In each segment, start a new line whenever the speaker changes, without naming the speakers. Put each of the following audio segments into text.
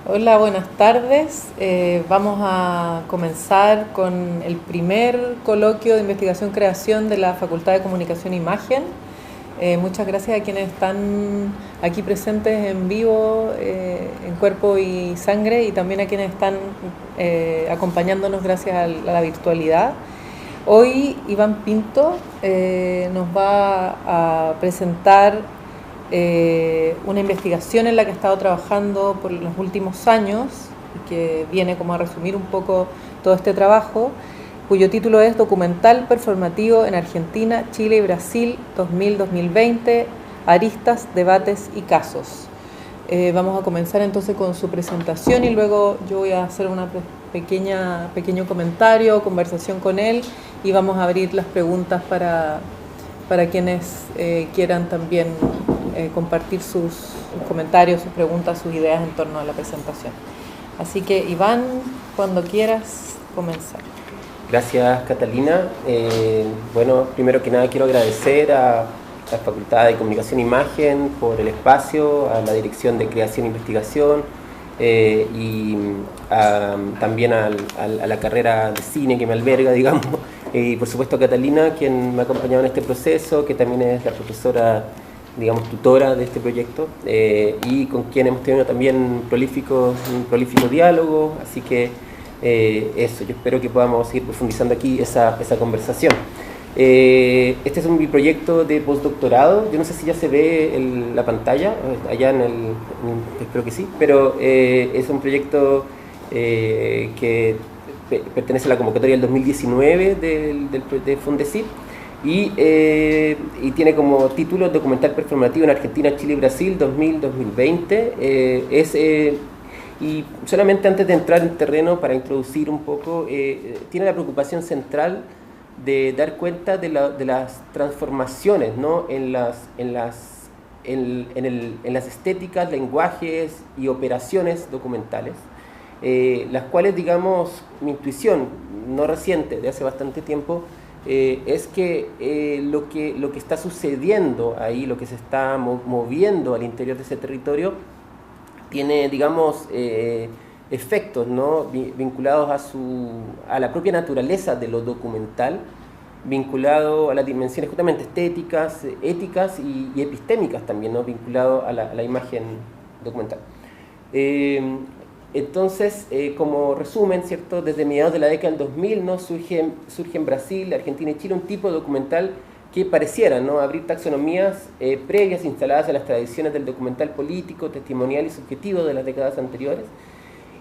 Hola, buenas tardes. Vamos a comenzar con el primer coloquio de investigación-creación de la Facultad de Comunicación e Imagen. Muchas gracias a quienes están aquí presentes en vivo, en cuerpo y sangre, y también a quienes están acompañándonos gracias a la virtualidad. Hoy Iván Pinto nos va a presentar una investigación en la que ha estado trabajando por los últimos años y que viene como a resumir un poco todo este trabajo, cuyo título es Documental Performativo en Argentina, Chile y Brasil 2000-2020, aristas, debates y casos. Vamos a comenzar entonces con su presentación y luego yo voy a hacer una pequeño comentario, conversación con él, y vamos a abrir las preguntas para quienes quieran también compartir sus comentarios, sus preguntas, sus ideas en torno a la presentación. Así que Iván, cuando quieras comenzar.
Gracias, Catalina. Bueno, primero que nada quiero agradecer a la Facultad de Comunicación e Imagen por el espacio, a la Dirección de Creación e Investigación y también a la carrera de cine que me alberga, digamos, y por supuesto a Catalina, quien me ha acompañado en este proceso, que también es la profesora, digamos, tutora de este proyecto, y con quien hemos tenido también un prolífico diálogo, así que eso, yo espero que podamos seguir profundizando aquí esa conversación. Este es mi proyecto de postdoctorado. Yo no sé si ya se ve la pantalla, allá espero que sí, pero es un proyecto que pertenece a la convocatoria del 2019 de Fundecip y tiene como título Documental Performativo en Argentina, Chile y Brasil 2000-2020. Y solamente antes de entrar en terreno, para introducir un poco, tiene la preocupación central de dar cuenta de las transformaciones, ¿no?, en las estéticas, lenguajes y operaciones documentales, las cuales, digamos, mi intuición no reciente, de hace bastante tiempo, es que lo que está sucediendo ahí, lo que se está moviendo al interior de ese territorio, tiene, digamos, efectos, ¿no?, vinculados a la propia naturaleza de lo documental, vinculado a las dimensiones justamente estéticas, éticas y epistémicas también, ¿no?, vinculado a la imagen documental. Entonces, como resumen, ¿cierto?, desde mediados de la década del 2000, ¿no?, surge en Brasil, Argentina y Chile un tipo de documental que pareciera, ¿no?, abrir taxonomías previas instaladas en las tradiciones del documental político, testimonial y subjetivo de las décadas anteriores.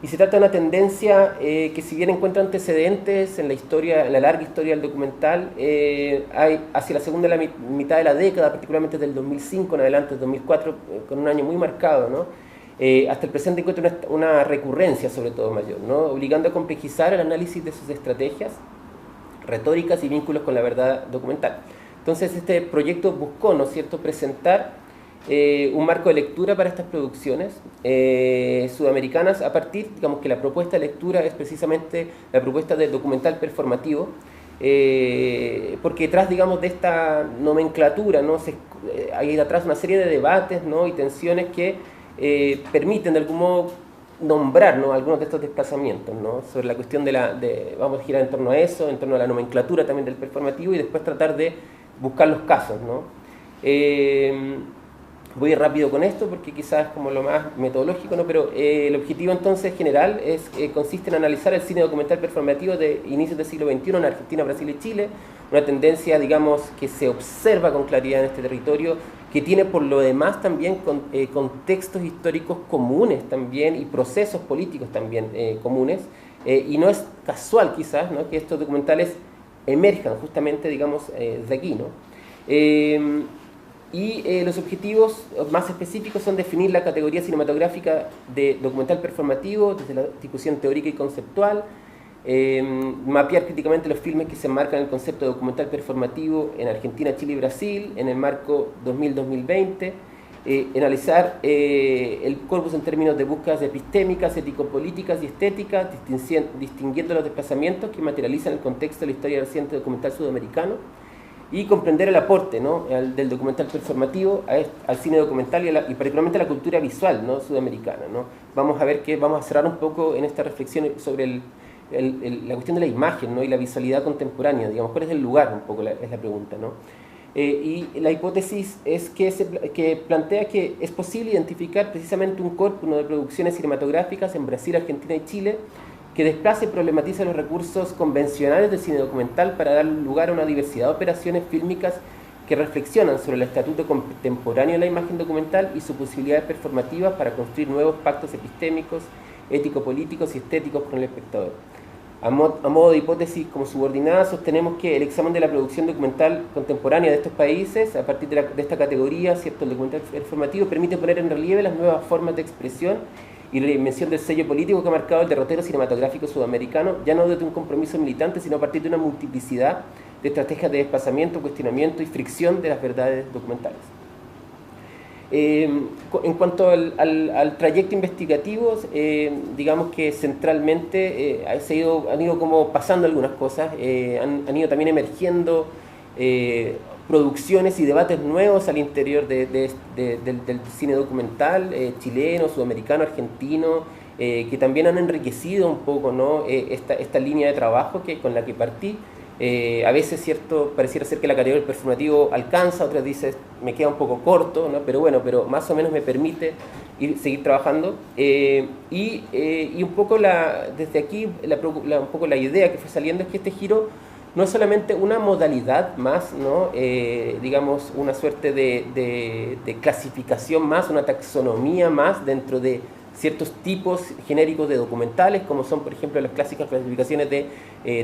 Y se trata de una tendencia que, si bien encuentra antecedentes en la larga historia del documental, hay hacia la segunda mitad de la década, particularmente desde el 2005 en adelante, 2004, con un año muy marcado, ¿no?, hasta el presente encuentra una recurrencia sobre todo mayor, ¿no?, obligando a complejizar el análisis de sus estrategias, retóricas y vínculos con la verdad documental. Entonces este proyecto buscó, ¿no es cierto?, presentar un marco de lectura para estas producciones sudamericanas a partir, digamos, que la propuesta de lectura es precisamente la propuesta del documental performativo, porque detrás, digamos, de esta nomenclatura, ¿no?, hay detrás una serie de debates, ¿no?, y tensiones que permiten de algún modo nombrar, ¿no?, algunos de estos desplazamientos, ¿no?, sobre la cuestión vamos a girar en torno a eso, en torno a la nomenclatura también del performativo, y después tratar de buscar los casos, ¿no? Voy rápido con esto porque quizás es como lo más metodológico, ¿no?, pero el objetivo entonces general consiste en analizar el cine documental performativo de inicios del siglo XXI en Argentina, Brasil y Chile, una tendencia, digamos, que se observa con claridad en este territorio, que tiene por lo demás también contextos históricos comunes también y procesos políticos también comunes, y no es casual quizás, ¿no?, que estos documentales emerjan justamente, digamos, de aquí, ¿no? Los objetivos más específicos son definir la categoría cinematográfica de documental performativo desde la discusión teórica y conceptual, mapear críticamente los filmes que se enmarcan en el concepto de documental performativo en Argentina, Chile y Brasil en el marco 2000-2020, analizar el corpus en términos de búsquedas epistémicas, ético-políticas y estéticas, distinguiendo los desplazamientos que materializan el contexto de la historia reciente documental sudamericano, y comprender el aporte, ¿no?, del documental performativo al cine documental y particularmente a la cultura visual, ¿no?, sudamericana, ¿no? Vamos a cerrar un poco en esta reflexión sobre la cuestión de la imagen, ¿no?, y la visualidad contemporánea, digamos, ¿cuál es el lugar? Un poco es la pregunta, ¿no? Y la hipótesis es que plantea que es posible identificar precisamente un corpus, ¿no?, de producciones cinematográficas en Brasil, Argentina y Chile que desplace y problematiza los recursos convencionales del cine documental para dar lugar a una diversidad de operaciones fílmicas que reflexionan sobre el estatuto contemporáneo de la imagen documental y sus posibilidades performativas para construir nuevos pactos epistémicos, ético-políticos y estéticos con el espectador. A modo de hipótesis como subordinada, sostenemos que el examen de la producción documental contemporánea de estos países, a partir de esta categoría, ¿cierto?, el documental performativo, permite poner en relieve las nuevas formas de expresión y la dimensión del sello político que ha marcado el derrotero cinematográfico sudamericano, ya no desde un compromiso militante, sino a partir de una multiplicidad de estrategias de desplazamiento, cuestionamiento y fricción de las verdades documentales. En cuanto al trayecto investigativo, digamos que centralmente han ido como pasando algunas cosas, han ido también emergiendo producciones y debates nuevos al interior del cine documental chileno, sudamericano, argentino, que también han enriquecido un poco, ¿no?, esta línea de trabajo con la que partí. A veces, cierto, pareciera ser que la categoría del performativo alcanza, otras dicen me queda un poco corto, ¿no?, pero bueno, pero más o menos me permite seguir trabajando. Y un poco desde aquí un poco la idea que fue saliendo es que este giro no es solamente una modalidad más, ¿no?, digamos una suerte de clasificación más, una taxonomía más dentro de ciertos tipos genéricos de documentales, como son, por ejemplo, las clásicas clasificaciones de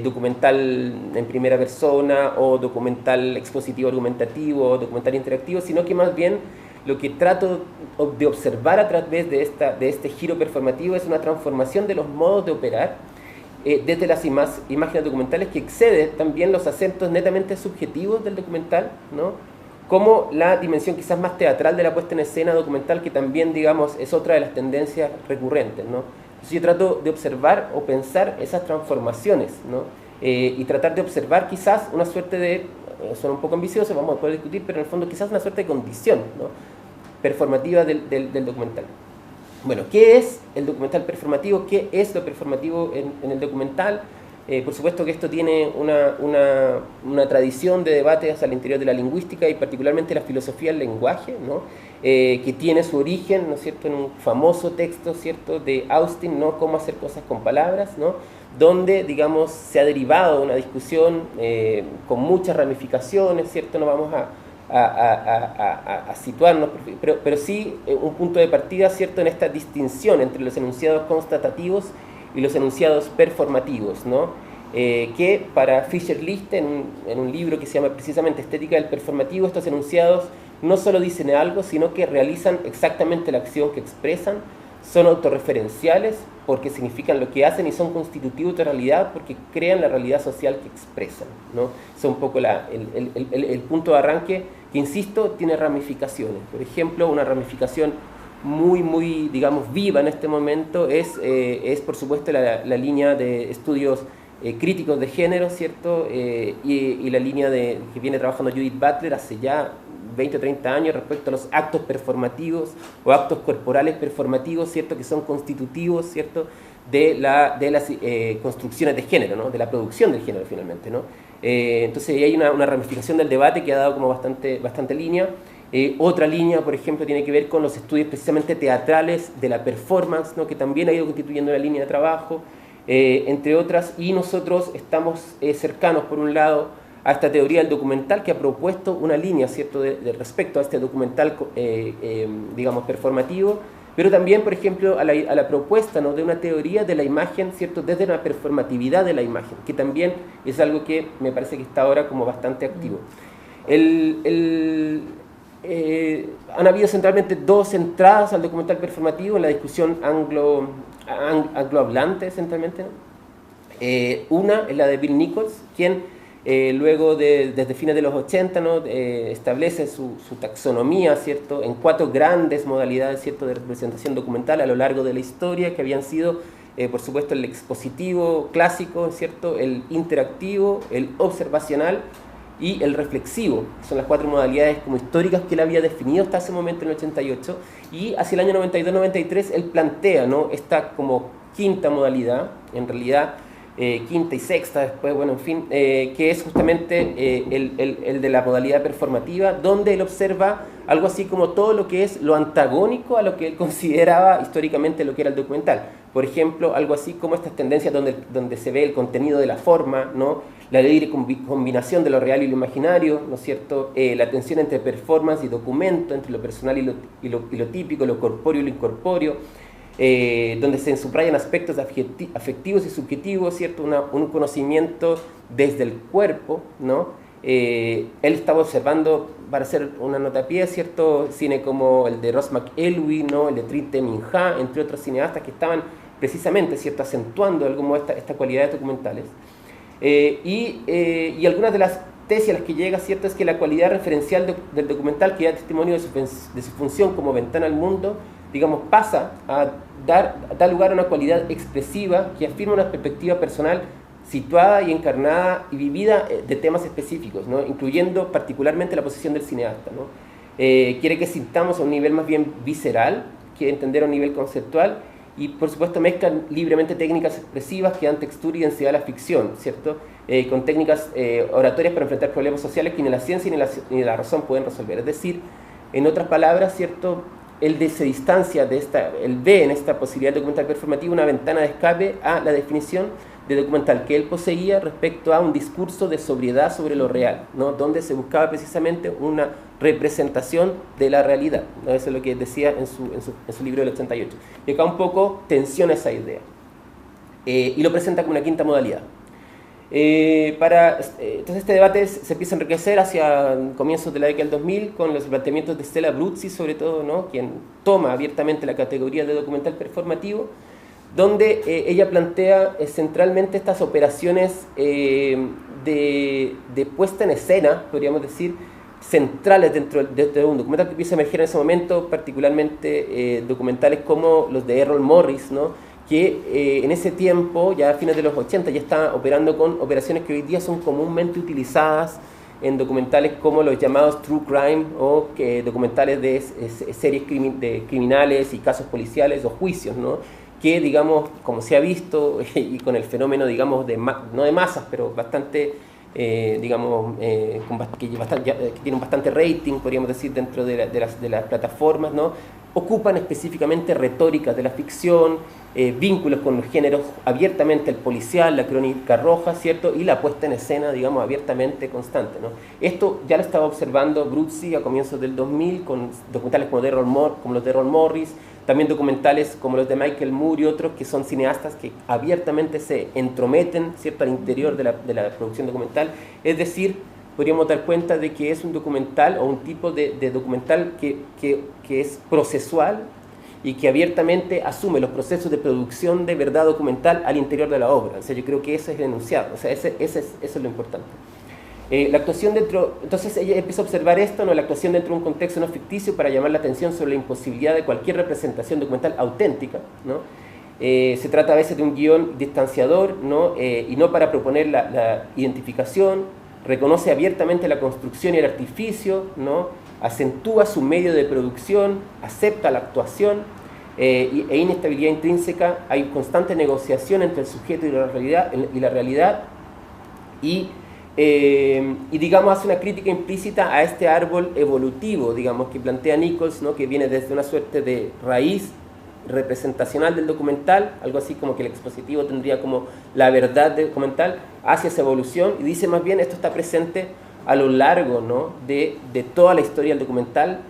documental en primera persona, o documental expositivo argumentativo, o documental interactivo, sino que más bien lo que trato de observar a través de este giro performativo es una transformación de los modos de operar desde las imágenes documentales, que excede también los acentos netamente subjetivos del documental, ¿no?, como la dimensión quizás más teatral de la puesta en escena documental, que también, digamos, es otra de las tendencias recurrentes, ¿no? Entonces yo trato de observar o pensar esas transformaciones, ¿no?, y tratar de observar quizás una suerte de, suena un poco ambicioso, vamos a poder discutir, pero en el fondo quizás una suerte de condición, ¿no?, performativa del documental. Bueno, ¿qué es el documental performativo? ¿Qué es lo performativo en el documental? Por supuesto que esto tiene una tradición de debates al interior de la lingüística y particularmente la filosofía del lenguaje, ¿no?, que tiene su origen, ¿no es cierto?, en un famoso texto, ¿cierto?, de Austin, ¿no?, Cómo hacer cosas con palabras, ¿no?, donde, digamos, se ha derivado de una discusión con muchas ramificaciones, ¿cierto? No vamos a situarnos, pero sí un punto de partida, ¿cierto?, en esta distinción entre los enunciados constatativos y los enunciados performativos, ¿no?, que para Fischer List, en un libro que se llama precisamente Estética del Performativo, estos enunciados no solo dicen algo, sino que realizan exactamente la acción que expresan, son autorreferenciales porque significan lo que hacen y son constitutivos de realidad porque crean la realidad social que expresan, ¿no? Es un poco el punto de arranque que, insisto, tiene ramificaciones. Por ejemplo, una ramificación muy, digamos, viva en este momento es por supuesto, la línea de estudios críticos de género, ¿cierto? Y la línea que viene trabajando Judith Butler hace ya 20 o 30 años respecto a los actos performativos o actos corporales performativos, ¿cierto?, que son constitutivos, ¿cierto?, de las construcciones de género, ¿no?, de la producción del género finalmente, ¿no? Entonces hay una ramificación del debate que ha dado como bastante línea. Otra línea, por ejemplo, tiene que ver con los estudios precisamente teatrales de la performance, ¿no?, que también ha ido constituyendo la línea de trabajo, entre otras, y nosotros estamos cercanos, por un lado, a esta teoría del documental, que ha propuesto una línea, ¿cierto?, de respecto a este documental, digamos, performativo, pero también, por ejemplo, a la propuesta, ¿no?, de una teoría de la imagen, ¿cierto?, desde la performatividad de la imagen, que también es algo que me parece que está ahora como bastante activo. Han habido centralmente dos entradas al documental performativo en la discusión anglohablante, centralmente, ¿no? Una es la de Bill Nichols, quien luego desde fines de los 80, ¿no?, establece su taxonomía, ¿cierto?, en 4 grandes modalidades, ¿cierto?, de representación documental a lo largo de la historia, que habían sido, por supuesto, el expositivo clásico, ¿cierto?, el interactivo, el observacional y el reflexivo. Son las 4 modalidades como históricas que él había definido hasta ese momento en el 88, y hacia el año 92-93 él plantea, ¿no?, esta como quinta modalidad, en realidad quinta y sexta después, bueno, en fin, que es justamente el de la modalidad performativa, donde él observa algo así como todo lo que es lo antagónico a lo que él consideraba históricamente lo que era el documental. Por ejemplo, algo así como estas tendencias donde se ve el contenido de la forma, ¿no?, la libre combinación de lo real y lo imaginario, ¿no es cierto?, la tensión entre performance y documento, entre lo personal y lo típico, lo corpóreo y lo incorpóreo, donde se subrayan aspectos afectivos y subjetivos, ¿cierto?, un conocimiento desde el cuerpo, ¿no? Él estaba observando, para hacer una nota a pie, ¿cierto?, cine como el de Ross McElwee, ¿no?, el de Trite Minha, entre otros cineastas que estaban precisamente, ¿cierto?, acentuando algo como esta cualidades documentales. Y algunas de las tesis a las que llega, ¿cierto?, es que la cualidad referencial del documental, que da testimonio de su función como ventana al mundo, digamos, pasa a dar lugar a una cualidad expresiva que afirma una perspectiva personal situada y encarnada y vivida de temas específicos, ¿no?, incluyendo particularmente la posición del cineasta, ¿no? Quiere que sintamos a un nivel más bien visceral que entender a un nivel conceptual, y por supuesto mezclan libremente técnicas expresivas que dan textura y densidad a la ficción, ¿cierto?, con técnicas oratorias para enfrentar problemas sociales que ni la ciencia ni la razón pueden resolver. Es decir, en otras palabras, ¿cierto?, él se distancia de él ve en esta posibilidad de documental performativo una ventana de escape a la definición de documental que él poseía respecto a un discurso de sobriedad sobre lo real, ¿no?, donde se buscaba precisamente una representación de la realidad, ¿no? Eso es lo que decía en su libro del 88. Y acá un poco tensiona esa idea. Y lo presenta como una quinta modalidad. Entonces este debate se empieza a enriquecer hacia comienzos de la década del 2000 con los planteamientos de Stella Abruzzi, sobre todo, ¿no?, quien toma abiertamente la categoría de documental performativo, donde ella plantea centralmente estas operaciones de puesta en escena, podríamos decir, centrales dentro de un documental que empieza a emerger en ese momento, particularmente documentales como los de Errol Morris, ¿no?, que en ese tiempo, ya a fines de los 80, ya está operando con operaciones que hoy día son comúnmente utilizadas en documentales como los llamados true crime o documentales de series de criminales y casos policiales o juicios, ¿no?, que, digamos, como se ha visto y con el fenómeno, digamos, no de masas, pero bastante, digamos, que tienen bastante rating, podríamos decir, dentro de las plataformas, ¿no?, ocupan específicamente retóricas de la ficción, vínculos con los géneros abiertamente el policial, la crónica roja, ¿cierto?, y la puesta en escena, digamos, abiertamente constante, ¿no? Esto ya lo estaba observando Abruzzi a comienzos del 2000 con documentales como los de Errol Morris, también documentales como los de Michael Moore y otros que son cineastas que abiertamente se entrometen, ¿cierto?, al interior de la producción documental. Es decir, podríamos dar cuenta de que es un documental o un tipo de documental que es procesual y que abiertamente asume los procesos de producción de verdad documental al interior de la obra. O sea, yo creo que ese es el enunciado, o sea, eso es lo importante. La actuación entonces ella empieza a observar esto, ¿no?, la actuación dentro de un contexto no ficticio para llamar la atención sobre la imposibilidad de cualquier representación documental auténtica, ¿no? Se trata a veces de un guión distanciador, ¿no?, y no para proponer la identificación, reconoce abiertamente la construcción y el artificio, ¿no?, acentúa su medio de producción, acepta la actuación e inestabilidad intrínseca. Hay constante negociación entre el sujeto y la realidad y digamos hace una crítica implícita a este árbol evolutivo, digamos, que plantea Nichols, ¿no?, que viene desde una suerte de raíz representacional del documental, algo así como que el expositivo tendría como la verdad del documental, hacia esa evolución, y dice más bien esto está presente a lo largo, ¿no?, de toda la historia del documental,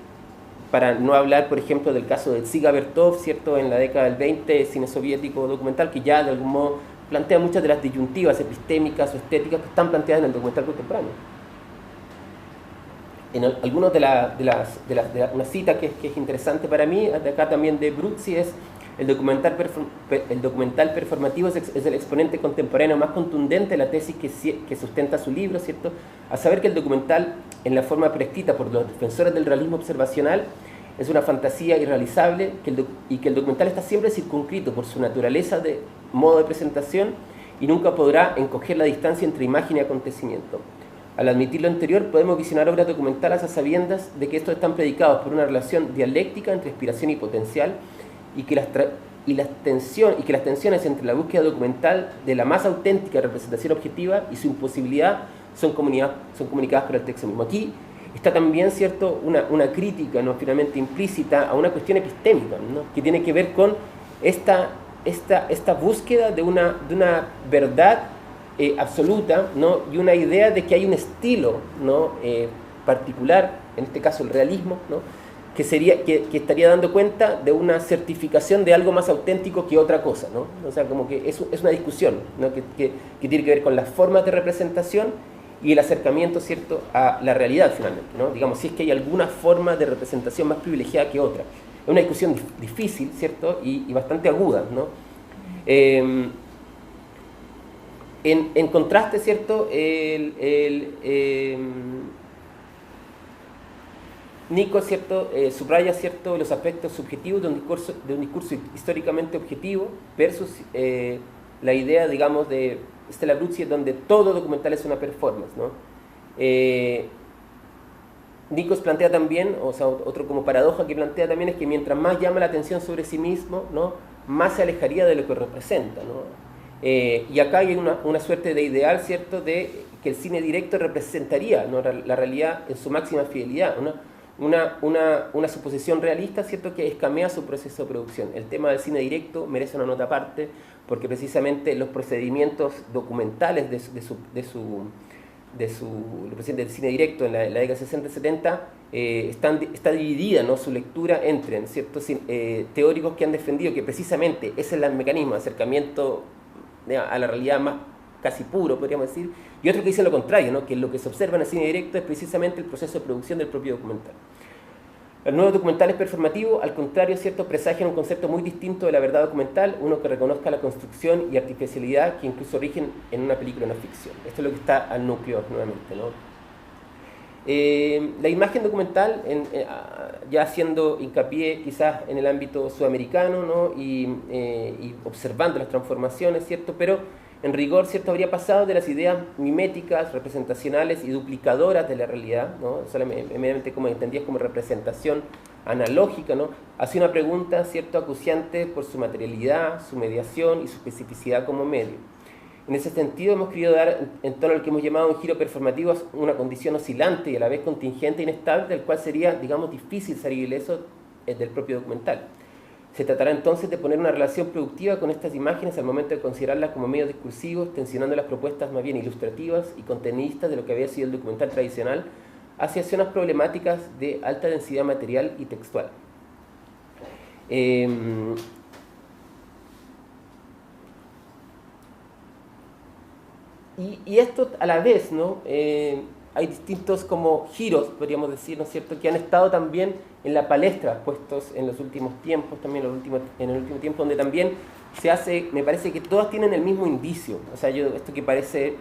para no hablar, por ejemplo, del caso de Dziga Vertov, ¿cierto?, en la década del 20, cine soviético documental, que ya de algún modo plantea muchas de las disyuntivas epistémicas o estéticas que están planteadas en el documental contemporáneo. En algunos una cita que es interesante para mí, de acá también de Abruzzi, es el documental performativo es el exponente contemporáneo más contundente de la tesis que sustenta su libro, ¿cierto?, a saber que el documental, en la forma prescrita por los defensores del realismo observacional, es una fantasía irrealizable y que el documental está siempre circunscrito por su naturaleza de modo de presentación y nunca podrá encoger la distancia entre imagen y acontecimiento. Al admitir lo anterior, podemos visionar obras documentales a sabiendas de que estos están predicados por una relación dialéctica entre inspiración y potencial, y que las tensiones entre la búsqueda documental de la más auténtica representación objetiva y su imposibilidad son comunicadas por el texto mismo. Aquí está también, ¿cierto?, una crítica, ¿no?, finalmente implícita a una cuestión epistémica, ¿no?, que tiene que ver con esta búsqueda de una verdad absoluta, ¿no?, y una idea de que hay un estilo, ¿no?, particular, en este caso el realismo, ¿no?, que estaría dando cuenta de una certificación de algo más auténtico que otra cosa, ¿no? O sea, como que es una discusión, ¿no?, que tiene que ver con las formas de representación y el acercamiento, ¿cierto?, a la realidad finalmente, ¿no? Digamos, si es que hay alguna forma de representación más privilegiada que otra. Es una discusión difícil, ¿cierto?, y bastante aguda, ¿no? En contraste, ¿cierto?, Nico, ¿cierto?, subraya, ¿cierto?, los aspectos subjetivos de un discurso históricamente objetivo versus la idea, digamos, de Stella Abruzzi, donde todo documental es una performance, ¿no? Nikos plantea también, o sea, otro como paradoja que plantea también es que mientras más llama la atención sobre sí mismo, ¿no?, más se alejaría de lo que representa, ¿no? Y acá hay una suerte de ideal, ¿cierto?, de que el cine directo representaría, ¿no?, la realidad en su máxima fidelidad, ¿no? Una suposición realista, ¿cierto?, que escamea su proceso de producción. El tema del cine directo merece una nota aparte, porque precisamente los procedimientos documentales del cine directo en la década 60-70 está dividida, ¿no?, su lectura entre ciertos teóricos que han defendido que precisamente ese es el mecanismo de acercamiento a la realidad más casi puro, podríamos decir, y otros que dicen lo contrario, ¿no?, que lo que se observa en el cine directo es precisamente el proceso de producción del propio documental. Los nuevos documentales performativos, al contrario, ¿cierto?, presagian un concepto muy distinto de la verdad documental, uno que reconozca la construcción y artificialidad que incluso origen en una película no ficción. Esto es lo que está al núcleo nuevamente, ¿no? La imagen documental, ya haciendo hincapié quizás en el ámbito sudamericano, ¿no?, y observando las transformaciones, ¿cierto?, pero en rigor, ¿cierto?, habría pasado de las ideas miméticas, representacionales y duplicadoras de la realidad, ¿no?, solamente como entendidas como representación analógica, ¿no?, hacia una pregunta, ¿cierto?, acuciante por su materialidad, su mediación y su especificidad como medio. En ese sentido, hemos querido dar, en torno al que hemos llamado un giro performativo, una condición oscilante y a la vez contingente e inestable, del cual sería, digamos, difícil salir ileso del propio documental. Se tratará entonces de poner una relación productiva con estas imágenes al momento de considerarlas como medios discursivos, tensionando las propuestas más bien ilustrativas y contenistas de lo que había sido el documental tradicional hacia zonas problemáticas de alta densidad material y textual. Y esto a la vez, ¿no?, hay distintos como giros, podríamos decir, ¿no es cierto?, que han estado también en la palestra puestos en los últimos tiempos, también en el último tiempo, donde también se hace, me parece que todas tienen el mismo indicio. O sea, esto que parece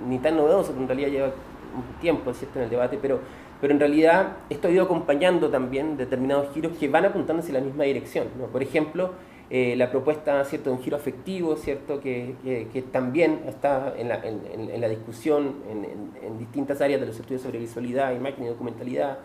ni tan novedoso, pero en realidad lleva un tiempo, ¿cierto?, en el debate, pero en realidad esto ha ido acompañando también determinados giros que van apuntando hacia la misma dirección, ¿no? Por ejemplo, la propuesta, ¿cierto?, de un giro afectivo, ¿cierto?, que también está en la discusión en distintas áreas de los estudios sobre visualidad, imagen y documentalidad.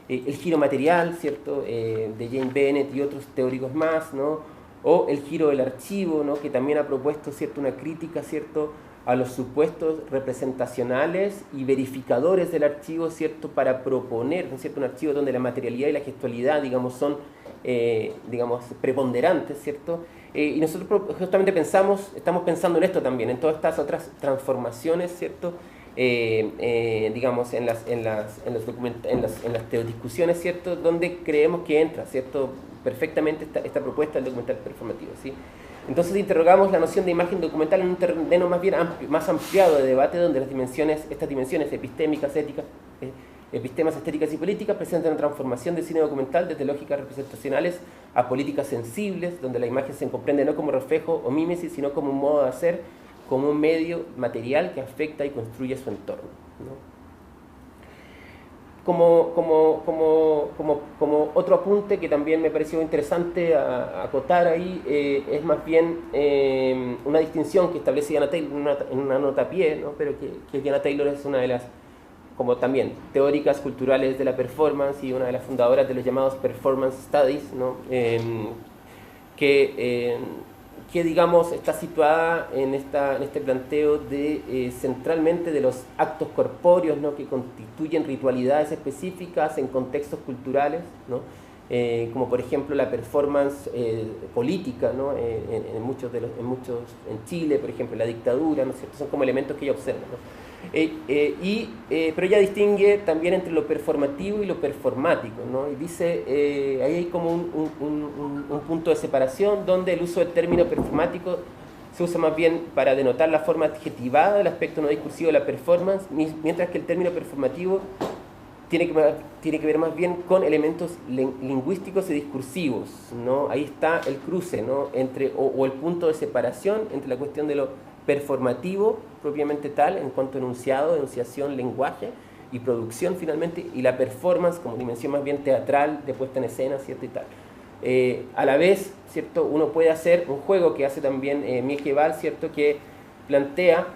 El giro material, ¿cierto?, de Jane Bennett y otros teóricos más, ¿no?, o el giro del archivo, ¿no?, que también ha propuesto, ¿cierto?, una crítica, ¿cierto?, a los supuestos representacionales y verificadores del archivo, ¿cierto?, para proponer, ¿no es cierto?, un archivo donde la materialidad y la gestualidad, digamos, son digamos, preponderantes, ¿cierto? Y nosotros justamente estamos pensando en esto también, en todas estas otras transformaciones, ¿cierto?, digamos, en las discusiones, ¿cierto?, donde creemos que entra, ¿cierto?, perfectamente esta propuesta del documental performativo, ¿sí? Entonces interrogamos la noción de imagen documental en un terreno más bien más ampliado de debate, donde estas dimensiones epistémicas, éticas, epistemas estéticas y políticas presentan una transformación del cine documental desde lógicas representacionales a políticas sensibles, donde la imagen se comprende no como reflejo o mímesis, sino como un modo de hacer, como un medio material que afecta y construye su entorno, ¿no? Como otro apunte que también me pareció interesante acotar ahí, es más bien una distinción que establece Diana Taylor en una nota a pie, ¿no?, pero que Diana Taylor es una de las como también teóricas culturales de la performance y una de las fundadoras de los llamados Performance Studies, ¿no? Que digamos está situada en este planteo de centralmente de los actos corpóreos, ¿no? Que constituyen ritualidades específicas en contextos culturales, ¿no? Como por ejemplo la performance política, ¿no? En Chile, por ejemplo, la dictadura, ¿no es cierto? Son como elementos que ella observa, ¿no? Pero ella distingue también entre lo performativo y lo performático, ¿no? Y dice, ahí hay como un punto de separación donde el uso del término performático se usa más bien para denotar la forma adjetivada del aspecto no discursivo de la performance, mientras que el término performativo tiene que ver más bien con elementos lingüísticos y discursivos, ¿no? Ahí está el cruce, ¿no? o el punto de separación entre la cuestión de lo performativo propiamente tal, en cuanto a enunciado, enunciación, lenguaje y producción finalmente, y la performance como dimensión más bien teatral, de puesta en escena, ¿cierto? Y tal. A la vez, ¿cierto? Uno puede hacer un juego que hace también Mieke-Val, ¿cierto? Que plantea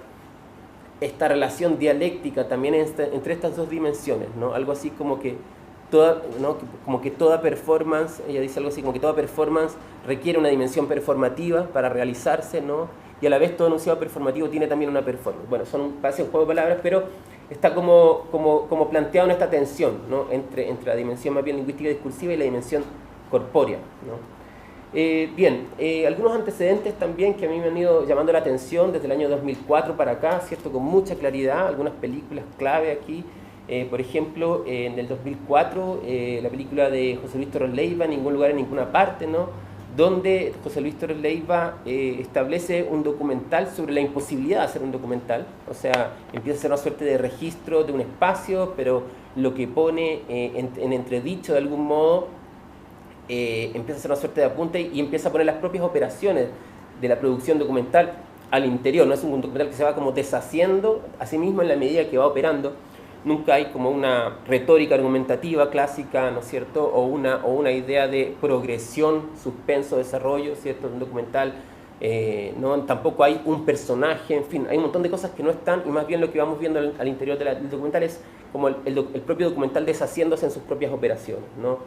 esta relación dialéctica también entre estas dos dimensiones, ¿no? Algo así como que toda performance, ella dice algo así como que toda performance requiere una dimensión performativa para realizarse, ¿no? Y a la vez todo enunciado performativo tiene también una performance. Bueno, parece un juego de palabras, pero está como planteado en esta tensión, ¿no? entre la dimensión más bien lingüística y discursiva y la dimensión corpórea, ¿no? Algunos antecedentes también que a mí me han ido llamando la atención desde el año 2004 para acá, ¿cierto? Con mucha claridad, algunas películas clave aquí. Por ejemplo, en el 2004, la película de José Luis Torres Leiva, Ningún lugar en ninguna parte, ¿no? Donde José Luis Torres Leiva establece un documental sobre la imposibilidad de hacer un documental. O sea, empieza a ser una suerte de registro de un espacio, pero lo que pone en entredicho de algún modo empieza a ser una suerte de apunte y empieza a poner las propias operaciones de la producción documental al interior. No es un documental que se va como deshaciendo a sí mismo en la medida que va operando. Nunca hay como una retórica argumentativa clásica, ¿no es cierto? O una idea de progresión, suspenso, desarrollo, ¿cierto? Un documental, ¿no? Tampoco hay un personaje, en fin, hay un montón de cosas que no están, y más bien lo que vamos viendo al interior del documental es como el propio documental deshaciéndose en sus propias operaciones, ¿no?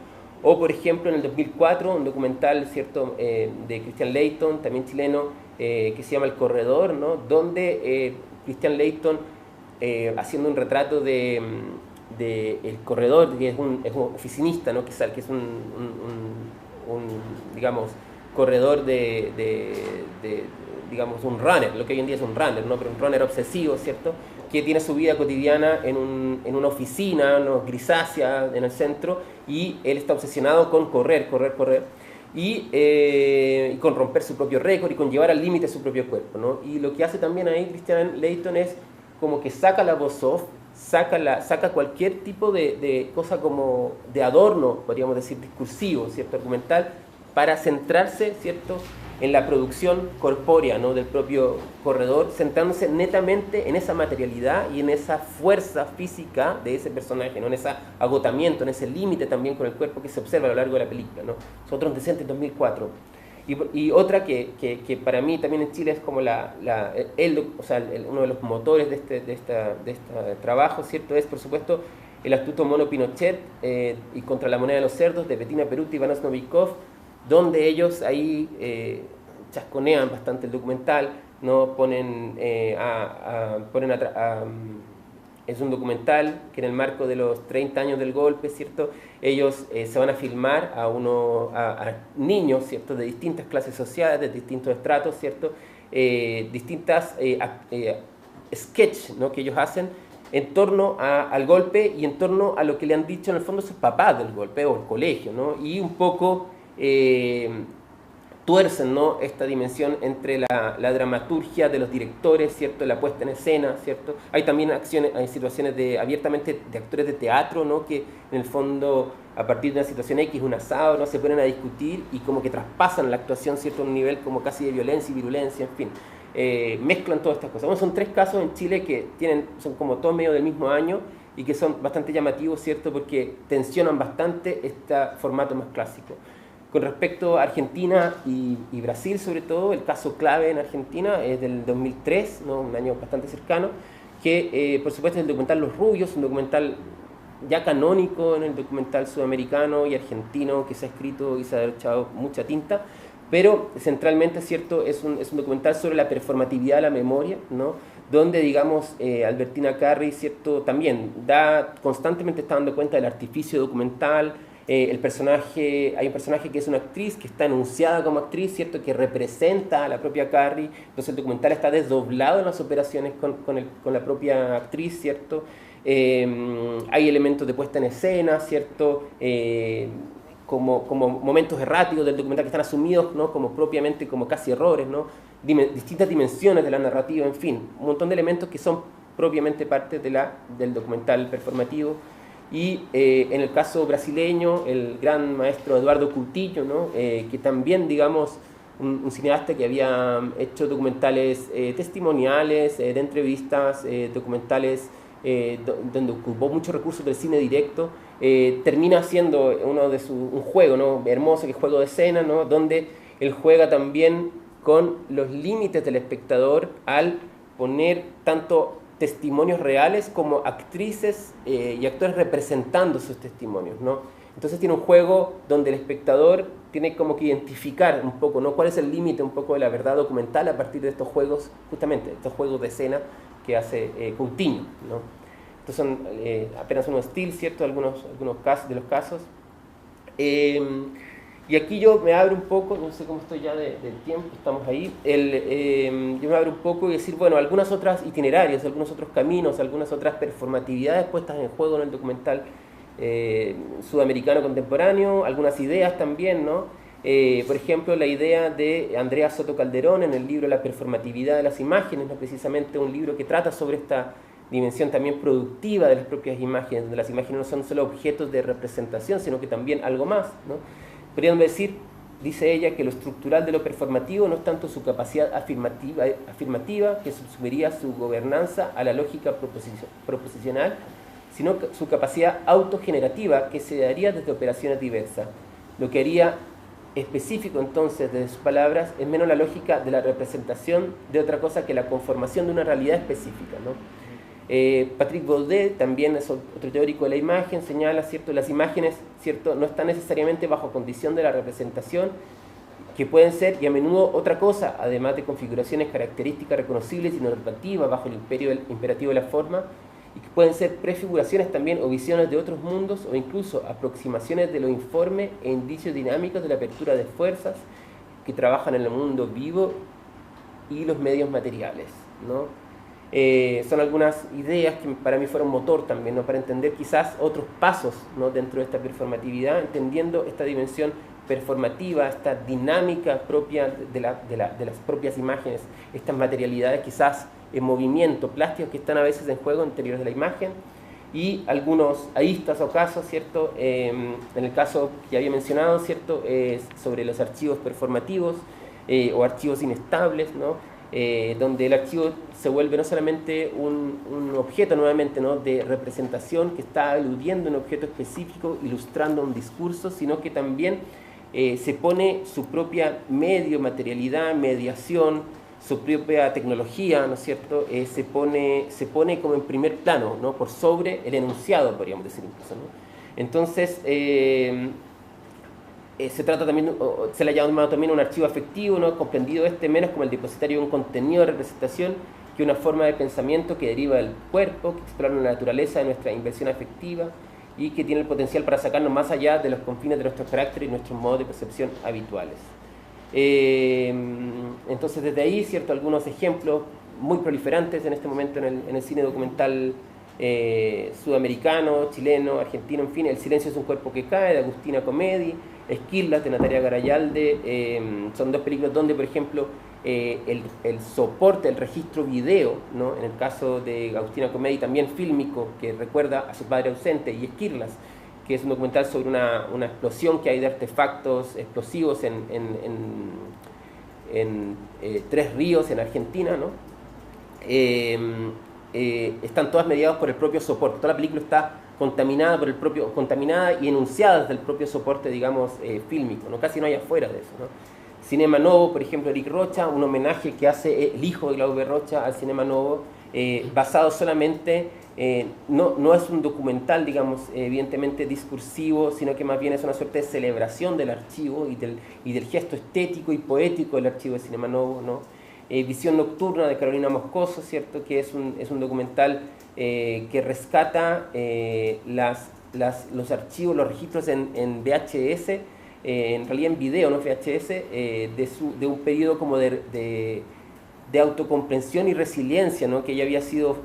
O, por ejemplo, en el 2004, un documental, ¿cierto? De Christian Leighton, también chileno, que se llama El Corredor, ¿no? Donde Christian Leighton, haciendo un retrato de El Corredor, que es un oficinista, ¿no? que es un digamos, corredor digamos, un runner, lo que hoy en día es un runner, ¿no? Pero un runner obsesivo, ¿cierto? Que tiene su vida cotidiana en una oficina, ¿no? Grisácea, en el centro, y él está obsesionado con correr, y con romper su propio récord y con llevar al límite su propio cuerpo, ¿no? Y lo que hace también ahí Christian Leighton es como que saca la voz off, saca cualquier tipo de cosa como de adorno, podríamos decir, discursivo, ¿cierto? Argumental, para centrarse, ¿cierto?, en la producción corpórea, ¿no?, del propio corredor, centrándose netamente en esa materialidad y en esa fuerza física de ese personaje, ¿no?, en ese agotamiento, en ese límite también con el cuerpo que se observa a lo largo de la película, ¿no? Es otro antecedente en 2004. Y otra que para mí también en Chile es como uno de los motores de este trabajo, ¿cierto?, es por supuesto El astuto mono Pinochet y Contra la moneda de los cerdos, de Bettina Perutti y Vanas Novikov, donde ellos ahí chasconean bastante el documental, ¿no? Es un documental que en el marco de los 30 años del golpe, ¿cierto?, ellos se van a filmar a niños, ¿cierto?, de distintas clases sociales, de distintos estratos, ¿cierto?, distintas sketch, ¿no?, que ellos hacen en torno al golpe y en torno a lo que le han dicho en el fondo sus papás del golpe o el colegio, ¿no? Y un poco tuercen, ¿no?, esta dimensión entre la dramaturgia de los directores, ¿cierto?, la puesta en escena, ¿cierto? Hay también hay situaciones abiertamente de actores de teatro, ¿no?, que en el fondo a partir de una situación X, un asado, ¿no?, se ponen a discutir y como que traspasan la actuación, ¿cierto?, a un nivel como casi de violencia y virulencia, en fin. Mezclan todas estas cosas. Bueno, son 3 casos en Chile que son como todos medio del mismo año y que son bastante llamativos, ¿cierto?, porque tensionan bastante este formato más clásico. Con respecto a Argentina y Brasil, sobre todo, el caso clave en Argentina es del 2003, ¿no?, un año bastante cercano, que por supuesto es el documental Los Rubios, un documental ya canónico en el documental sudamericano y argentino que se ha escrito y se ha echado mucha tinta, pero centralmente, ¿cierto?, es un documental sobre la performatividad de la memoria, ¿no?, donde, digamos, Albertina Carri, ¿cierto?, también constantemente está dando cuenta del artificio documental. Hay un personaje que es una actriz, que está enunciada como actriz, ¿cierto?, que representa a la propia Carri. Entonces el documental está desdoblado en las operaciones con la propia actriz, ¿cierto? Hay elementos de puesta en escena, ¿cierto?, como momentos erráticos del documental que están asumidos, ¿no?, como propiamente, como casi errores, ¿no?, distintas dimensiones de la narrativa, en fin, un montón de elementos que son propiamente parte del documental performativo. Y en el caso brasileño, el gran maestro Eduardo Coutinho, ¿no?, que también, digamos, un cineasta que había hecho documentales testimoniales, de entrevistas, documentales donde ocupó muchos recursos del cine directo, termina haciendo un juego, ¿no?, hermoso, que es Juego de Escena, ¿no?, donde él juega también con los límites del espectador al poner tanto testimonios reales como actrices y actores representando sus testimonios, ¿no? Entonces tiene un juego donde el espectador tiene como que identificar un poco, ¿no?, cuál es el límite un poco de la verdad documental a partir de estos juegos, justamente estos juegos de escena que hace Coutinho, ¿no? Estos son apenas unos estilos, ¿cierto?, algunos casos, de los casos. Y aquí yo me abro un poco, no sé cómo estoy ya del tiempo, estamos ahí, yo me abro un poco y decir, bueno, algunas otras itinerarios, algunos otros caminos, algunas otras performatividades puestas en juego en el documental sudamericano contemporáneo, algunas ideas también, ¿no? Por ejemplo, la idea de Andrea Soto Calderón en el libro La performatividad de las imágenes, ¿no?, precisamente un libro que trata sobre esta dimensión también productiva de las propias imágenes, donde las imágenes no son solo objetos de representación, sino que también algo más, ¿no? Podríamos decir, dice ella, que lo estructural de lo performativo no es tanto su capacidad afirmativa que subsumiría su gobernanza a la lógica proposicional, sino su capacidad autogenerativa que se daría desde operaciones diversas. Lo que haría específico entonces de sus palabras es menos la lógica de la representación de otra cosa que la conformación de una realidad específica, ¿no? Patrick Baudet, también es otro teórico de la imagen, señala, ¿cierto?, las imágenes, ¿cierto?, no están necesariamente bajo condición de la representación, que pueden ser, y a menudo, otra cosa, además de configuraciones características reconocibles y normativas bajo el imperativo de la forma, y que pueden ser prefiguraciones también o visiones de otros mundos, o incluso aproximaciones de lo informe e indicios dinámicos de la apertura de fuerzas que trabajan en el mundo vivo y los medios materiales, ¿no? Son algunas ideas que para mí fueron motor también, ¿no?, para entender quizás otros pasos, ¿no?, dentro de esta performatividad, entendiendo esta dimensión performativa, esta dinámica propia de las propias imágenes, estas materialidades quizás en movimiento, plásticos que están a veces en juego interiores de la imagen, y algunos aristas o casos, ¿cierto? En el caso que había mencionado, ¿cierto?, sobre los archivos performativos o archivos inestables, ¿no?, donde el archivo se vuelve no solamente un objeto nuevamente, ¿no?, de representación que está eludiendo un objeto específico, ilustrando un discurso, sino que también se pone su propia materialidad, mediación, su propia tecnología, ¿no es cierto?, se pone como en primer plano, ¿no?, por sobre el enunciado, podríamos decir incluso, ¿no? Entonces, se trata también, se le ha llamado también un archivo afectivo, ¿no?, comprendido menos como el depositario de un contenido de representación que una forma de pensamiento que deriva del cuerpo, que explora la naturaleza de nuestra inversión afectiva y que tiene el potencial para sacarnos más allá de los confines de nuestro carácter y nuestros modos de percepción habituales. Entonces, desde ahí, ¿cierto?, algunos ejemplos muy proliferantes en este momento en el cine documental sudamericano, chileno, argentino, en fin, El silencio es un cuerpo que cae, de Agustina Comedi, Esquirlas, de Natalia Garayalde, son dos películas donde, por ejemplo, el soporte, el registro video, ¿no?, en el caso de Agustina Comedi, también fílmico, que recuerda a su padre ausente, y Esquirlas, que es un documental sobre una explosión que hay de artefactos explosivos en Tres Ríos, en Argentina, ¿no? Están todas mediadas por el propio soporte. Toda la película está contaminada y enunciada desde el propio soporte, digamos, fílmico, ¿no? Casi no hay afuera de eso, ¿no? Cinema Novo, por ejemplo, Eric Rocha, un homenaje que hace el hijo de Glauber Rocha al Cinema Novo, basado solamente, no es un documental, digamos, evidentemente discursivo, sino que más bien es una suerte de celebración del archivo y del gesto estético y poético del Archivo de Cinema Novo, ¿no? Visión Nocturna de Carolina Moscoso, ¿cierto? Que es un documental que rescata los archivos, los registros en VHS, en realidad en video, no VHS, de un periodo como de autocomprensión y resiliencia, ¿no? Que ya había sido,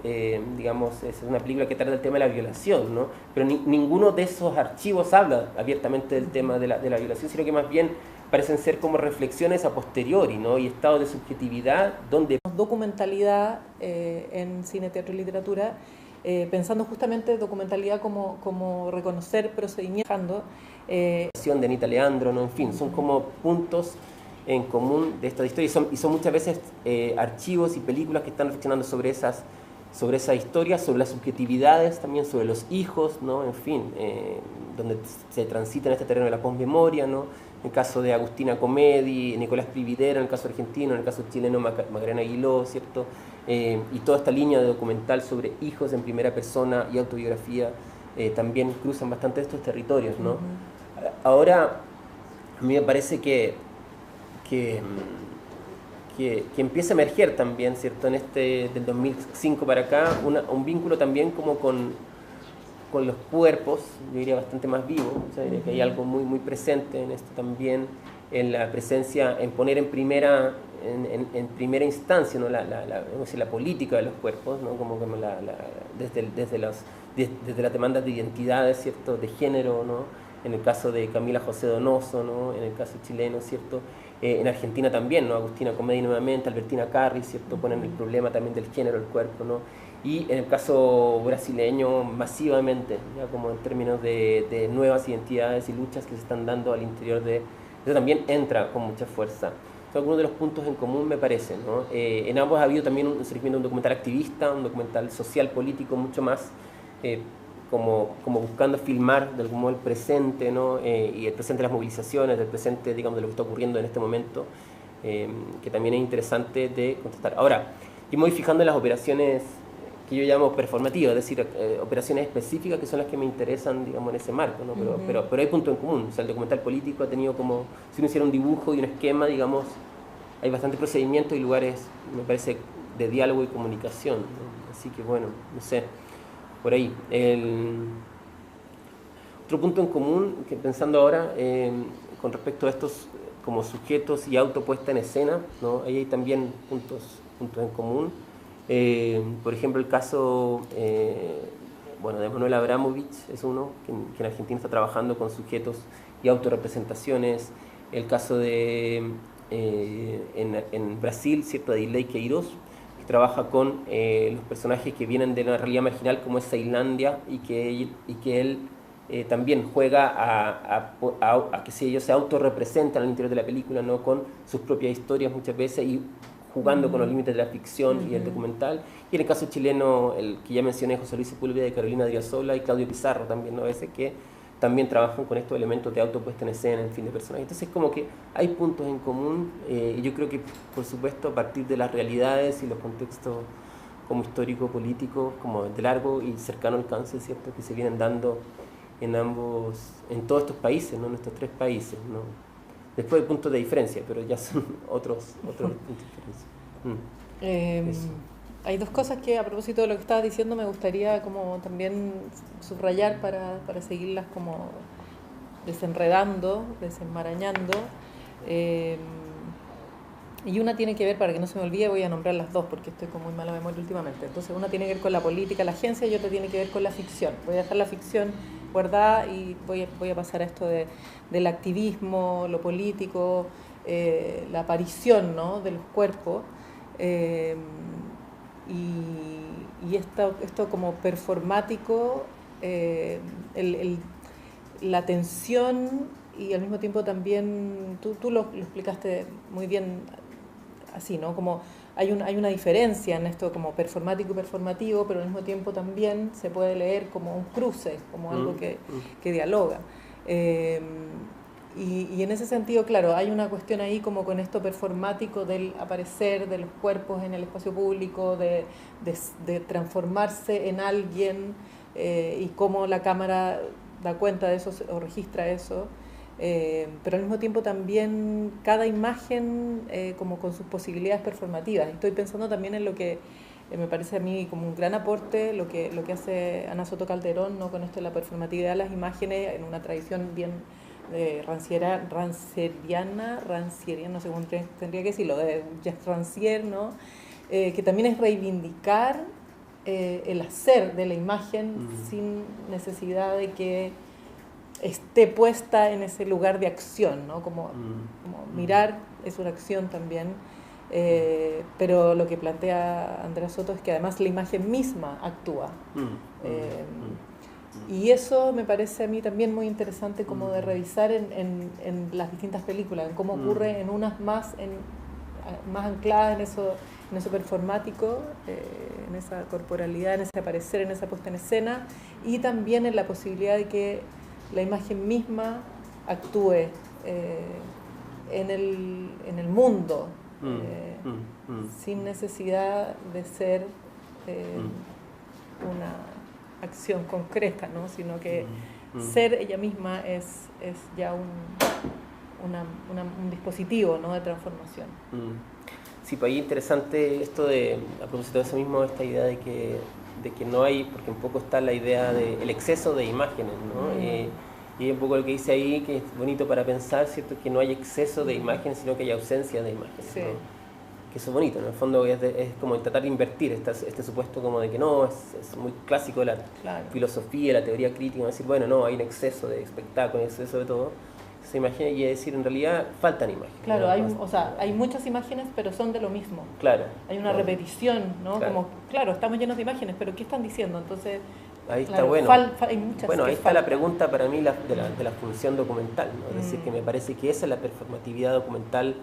digamos, es una película que trata el tema de la violación, ¿no? Pero ninguno de esos archivos habla abiertamente del tema de la violación, sino que más bien parecen ser como reflexiones a posteriori, ¿no? Y estados de subjetividad donde...
Documentalidad en cine, teatro y literatura, pensando justamente documentalidad como reconocer procedimientos.
De Anita Leandro, ¿no? En fin, son como puntos en común de esta historia y son muchas veces archivos y películas que están reflexionando sobre esa historia, sobre las subjetividades, también sobre los hijos, ¿no? En fin, donde se transita en este terreno de la posmemoria, ¿no? En el caso de Agustina Comedi, Nicolás Prividera, en el caso argentino, en el caso chileno Magdalena Aguiló, ¿cierto? Y toda esta línea de documental sobre hijos en primera persona y autobiografía también cruzan bastante estos territorios, ¿no? Ahora, a mí me parece que empieza a emerger también, ¿cierto? En del 2005 para acá, un vínculo también como con los cuerpos, yo diría bastante más vivo, o sea, diría que hay algo muy, muy presente en esto también, en la presencia, en poner en primera instancia, ¿no? la política de los cuerpos, ¿no? Desde las demandas de identidades, ¿cierto? De género, ¿no? En el caso de Camila José Donoso, ¿no? En el caso chileno, ¿cierto? En Argentina también, ¿no? Agustina Comedi nuevamente, Albertina Carri, ¿cierto? Ponen el problema también del género, el cuerpo, ¿no? Y en el caso brasileño, masivamente, ya como en términos de nuevas identidades y luchas que se están dando al interior de... Eso también entra con mucha fuerza. Son algunos de los puntos en común, me parece, ¿no? En ambos ha habido también un surgimiento de un documental activista, un documental social, político, mucho más... como buscando filmar de algún modo el presente, ¿no? Y el presente de las movilizaciones, el presente, digamos, de lo que está ocurriendo en este momento, que también es interesante de contestar. Ahora, yo me voy fijando en las operaciones que yo llamo performativas, es decir, operaciones específicas que son las que me interesan, digamos, en ese marco, ¿no? Pero hay puntos en común. O sea, el documental político ha tenido como, si uno hiciera un dibujo y un esquema, digamos, hay bastante procedimiento y lugares, me parece, de diálogo y comunicación, ¿no? Así que, bueno, no sé, por ahí. Otro punto en común, que pensando ahora, con respecto a estos como sujetos y autopuesta en escena, ¿no? Ahí hay también puntos en común. Por ejemplo, el caso de Manuel Abramovich es uno que en Argentina está trabajando con sujetos y autorrepresentaciones. El caso de en Brasil, ¿cierto? De Iley Queiroz, que trabaja con los personajes que vienen de una realidad marginal como es Tailandia y que él también juega a que si ellos se autorrepresentan al interior de la película, ¿no? Con sus propias historias muchas veces y jugando con los límites de la ficción y el documental. Y en el caso chileno, el que ya mencioné, José Luis Sepúlveda, de Carolina Driasola y Claudio Pizarro también, ¿no? A veces que también trabajan con estos elementos de autopuesta en escena, en fin, de personajes. Entonces, como que hay puntos en común, y yo creo que, por supuesto, a partir de las realidades y los contextos como histórico-políticos, como de largo y cercano alcance, ¿cierto?, que se vienen dando en todos estos países, ¿no? En estos tres países, ¿no? Después hay puntos de diferencia, pero ya son otros puntos de diferencia.
Hay dos cosas que, a propósito de lo que estabas diciendo, me gustaría como también subrayar para seguirlas como desenredando, desenmarañando. Y una tiene que ver, para que no se me olvide, voy a nombrar las dos porque estoy con muy mala memoria últimamente. Entonces, una tiene que ver con la política, la agencia, y otra tiene que ver con la ficción. Voy a dejar la ficción guardada y voy a pasar a esto del activismo, lo político, la aparición, ¿no?, de los cuerpos. Y esto como performático, la tensión y al mismo tiempo también, tú lo explicaste muy bien así, ¿no? Como hay una diferencia en esto como performático y performativo, pero al mismo tiempo también se puede leer como un cruce, como algo que dialoga. Y en ese sentido, claro, hay una cuestión ahí como con esto performático del aparecer de los cuerpos en el espacio público, de transformarse en alguien, y cómo la cámara da cuenta de eso o registra eso. Pero al mismo tiempo también cada imagen como con sus posibilidades performativas. Estoy pensando también en lo que me parece a mí como un gran aporte, lo que hace Ana Soto Calderón, ¿no? Con esto de la performatividad de las imágenes en una tradición bien rancieriana, no sé cómo tendría que decirlo, de Jacques Rancière, ¿no? Que también es reivindicar el hacer de la imagen sin necesidad de que esté puesta en ese lugar de acción, ¿no? Como mirar es una acción también, pero lo que plantea Andrea Soto es que además la imagen misma actúa. Y eso me parece a mí también muy interesante como de revisar en las distintas películas, en cómo ocurre en unas más ancladas en eso performático, en esa corporalidad, en ese aparecer, en esa puesta en escena, y también en la posibilidad de que la imagen misma actúe en el mundo, sin necesidad de ser una acción concreta, ¿no? Sino que ser ella misma es ya un dispositivo, ¿no? De transformación.
Sí, pues ahí interesante esto de, a propósito de eso mismo, esta idea de que no hay, porque un poco está la idea del exceso de imágenes, ¿no? Y un poco lo que dice ahí, que es bonito para pensar, ¿cierto? Que no hay exceso de imágenes, sino que hay ausencia de imágenes,
sí.
¿no? Que eso es bonito, ¿no? En el fondo es como tratar de invertir este supuesto como de que no, es muy clásico de la filosofía, la teoría crítica, decir, bueno, no, hay un exceso de espectáculo, un exceso de todo. Se imagina y decir, en realidad faltan imágenes.
Claro, hay muchas imágenes, pero son de lo mismo.
Claro.
Hay una repetición, ¿no? Claro. Como, claro, estamos llenos de imágenes, pero ¿qué están diciendo? Entonces,
ahí está, bueno.
Hay muchas
bueno, ahí está
faltan.
la pregunta para mí de la función documental, ¿no? Es decir, que me parece que esa es la performatividad documental,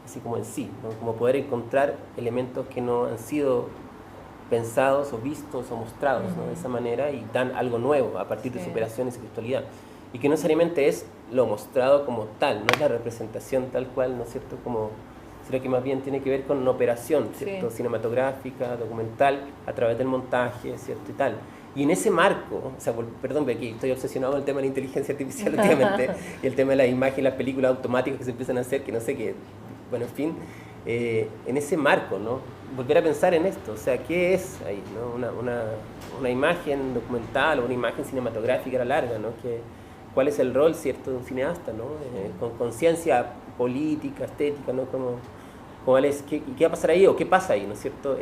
así como en sí, ¿no? Como poder encontrar elementos que no han sido pensados o vistos o mostrados, ¿no? De esa manera, y dan algo nuevo a partir de su operación y su virtualidad. Y que no necesariamente es lo mostrado como tal, no es la representación tal cual, ¿no es cierto? Sino que más bien tiene que ver con una operación, ¿cierto? Cinematográfica, documental, a través del montaje, ¿cierto? Y tal. Y en ese marco, o sea, perdón, porque aquí estoy obsesionado con el tema de la inteligencia artificial últimamente, y el tema de las imágenes, las películas automáticas que se empiezan a hacer, que no sé qué, bueno, en fin, en ese marco, ¿no? Volver a pensar en esto, o sea, ¿qué es ahí, ¿no? Una imagen documental o una imagen cinematográfica a la larga, ¿no? ¿Cuál es el rol, cierto, de un cineasta, ¿no? Con conciencia política, estética, ¿no? ¿Qué va a pasar ahí o qué pasa ahí, ¿no es cierto?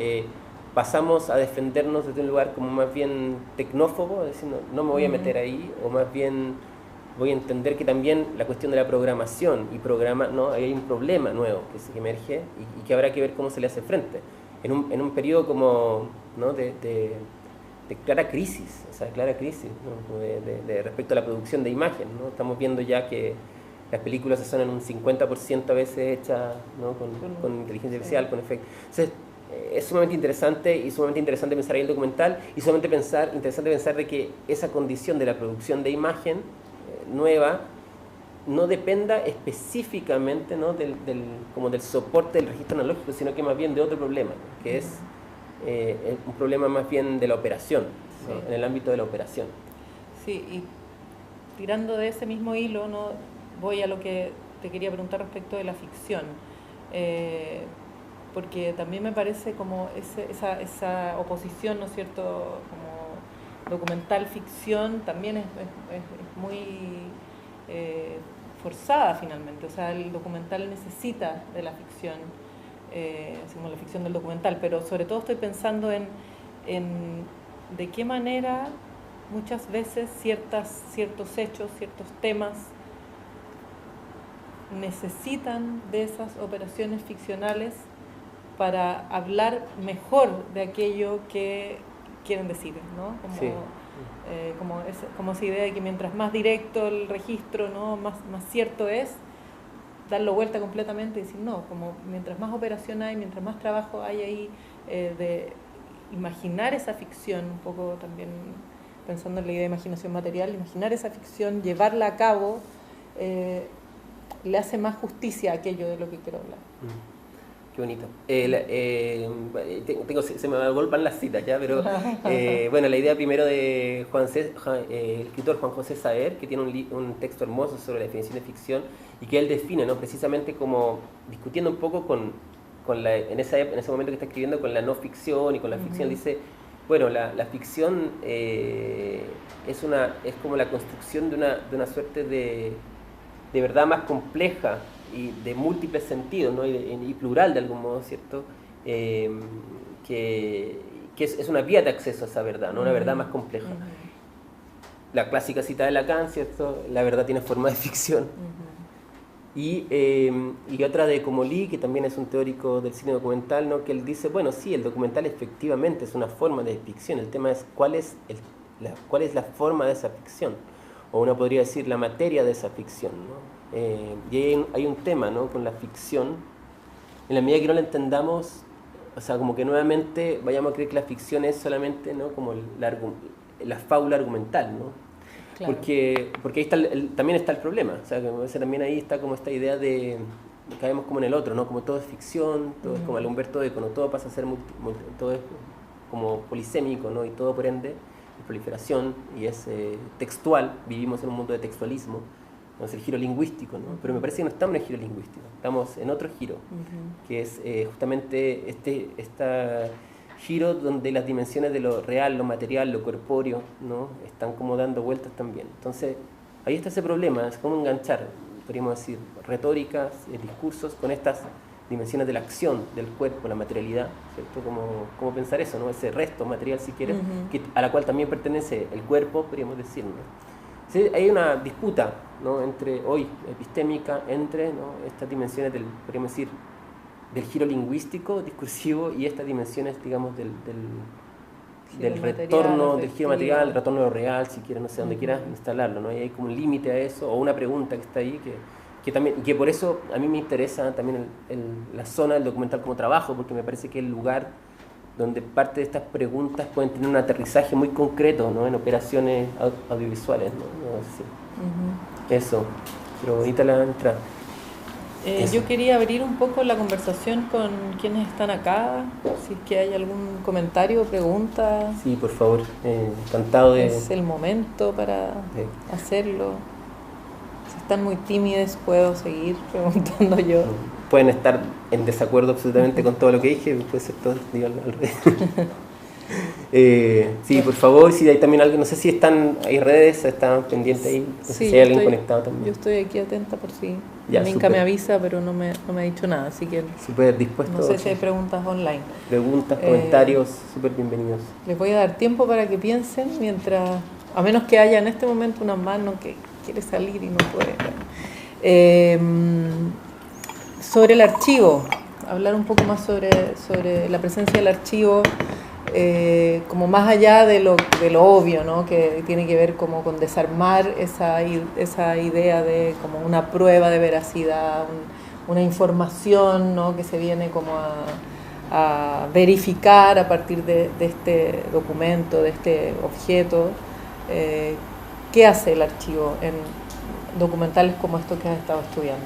Pasamos a defendernos desde un lugar como más bien tecnófobo, es decir, no me voy a meter ahí, o más bien voy a entender que también la cuestión de la programación ¿no? Ahí hay un problema nuevo que emerge y que habrá que ver cómo se le hace frente. En un periodo como, ¿no? de clara crisis, o sea, ¿no? de respecto a la producción de imagen, ¿no? Estamos viendo ya que las películas son en un 50% a veces hechas, ¿no? con inteligencia artificial, con efectos. Entonces, es sumamente interesante pensar ahí el documental y interesante pensar de que esa condición de la producción de imagen nueva no dependa específicamente, ¿no? como del soporte del registro analógico, sino que más bien de otro problema, ¿no? Que es un problema más bien de la operación, ¿no? En el ámbito de la operación.
Sí, y tirando de ese mismo hilo, ¿no? Voy a lo que te quería preguntar respecto de la ficción, porque también me parece como esa oposición, ¿no es cierto?, como documental-ficción, también es muy forzada finalmente. O sea, el documental necesita de la ficción, así como la ficción del documental, pero sobre todo estoy pensando en de qué manera muchas veces ciertos hechos, ciertos temas necesitan de esas operaciones ficcionales para hablar mejor de aquello que quieren decir, ¿no? Como esa idea de que mientras más directo el registro, ¿no? más cierto es, darlo vuelta completamente y decir no, como mientras más operación hay, mientras más trabajo hay ahí de imaginar esa ficción, un poco también pensando en la idea de imaginación material, imaginar esa ficción, llevarla a cabo, le hace más justicia a aquello de lo que quiero hablar.
Qué bonito. Se me vuelvan las citas ya, pero bueno, la idea primero de el escritor Juan José Saer, que tiene un texto hermoso sobre la definición de ficción y que él define, ¿no? Precisamente como discutiendo un poco en ese momento que está escribiendo con la no ficción y con la ficción, dice, bueno, la ficción es como la construcción de una suerte de verdad más compleja y de múltiples sentidos, ¿no? y plural de algún modo, ¿cierto? Que es una vía de acceso a esa verdad, ¿no? Una verdad más compleja. La clásica cita de Lacan, ¿cierto? La verdad tiene forma de ficción. Y otra de Comolli, que también es un teórico del cine documental, ¿no? Que él dice, bueno, sí, el documental efectivamente es una forma de ficción, el tema es cuál es la forma de esa ficción, o uno podría decir la materia de esa ficción, ¿no? Y hay un tema, ¿no? Con la ficción, en la medida que no la entendamos, o sea, como que nuevamente vayamos a creer que la ficción es solamente, ¿no? Como la fábula argumental, ¿no? Claro. Porque ahí también está el problema, o sea, que también ahí está como esta idea de caemos como en el otro, ¿no? Como todo es ficción, todo es como el Humberto Eco, ¿no? Todo pasa a ser todo es como polisémico, ¿no? Y todo por ende es proliferación y es textual, vivimos en un mundo de textualismo. No es el giro lingüístico, ¿no? Pero me parece que no estamos en el giro lingüístico, estamos en otro giro, que es justamente este giro donde las dimensiones de lo real, lo material, lo corpóreo, ¿no? Están como dando vueltas también. Entonces, ahí está ese problema, es cómo enganchar, podríamos decir, retóricas, discursos con estas dimensiones de la acción, del cuerpo, la materialidad, ¿cierto? Cómo pensar eso, ¿no? Ese resto material, si quieres, a la cual también pertenece el cuerpo, podríamos decir, ¿no? Sí, hay una disputa, ¿no? Epistémica entre, ¿no? Estas dimensiones podríamos decir, del giro lingüístico, discursivo, y estas dimensiones, digamos, del retorno, del giro material, el retorno de lo real, si quieres, no sé, donde quieras instalarlo, ¿no? Y hay como un límite a eso, o una pregunta que está ahí, que por eso a mí me interesa también la zona del documental como trabajo, porque me parece que es el lugar donde parte de estas preguntas pueden tener un aterrizaje muy concreto, ¿no? En operaciones audiovisuales, ¿no? Sí. Eso, pero bonita la entrada.
Yo quería abrir un poco la conversación con quienes están acá, si es que hay algún comentario o pregunta.
Sí, por favor, encantado de...
Es el momento para hacerlo. Si están muy tímidos, puedo seguir preguntando yo.
Pueden estar en desacuerdo absolutamente con todo lo que dije, puede ser todo, digo, al revés. Sí, por favor, si hay también algo, no sé si hay redes, están pendientes ahí, no sé si hay alguien conectado también.
Yo estoy aquí atenta por si
Minka
me avisa, pero no me ha dicho nada, así que
súper dispuesto.
No sé si hay preguntas online.
Preguntas, comentarios, súper bienvenidos.
Les voy a dar tiempo para que piensen, a menos que haya en este momento una mano que quiere salir y no puede. Sobre el archivo, hablar un poco más sobre la presencia del archivo, como más allá de lo obvio, ¿no? Que tiene que ver como con desarmar esa idea de como una prueba de veracidad, una información, ¿no? Que se viene como a verificar a partir de este documento, de este objeto. ¿Qué hace el archivo en documentales como estos que has estado estudiando?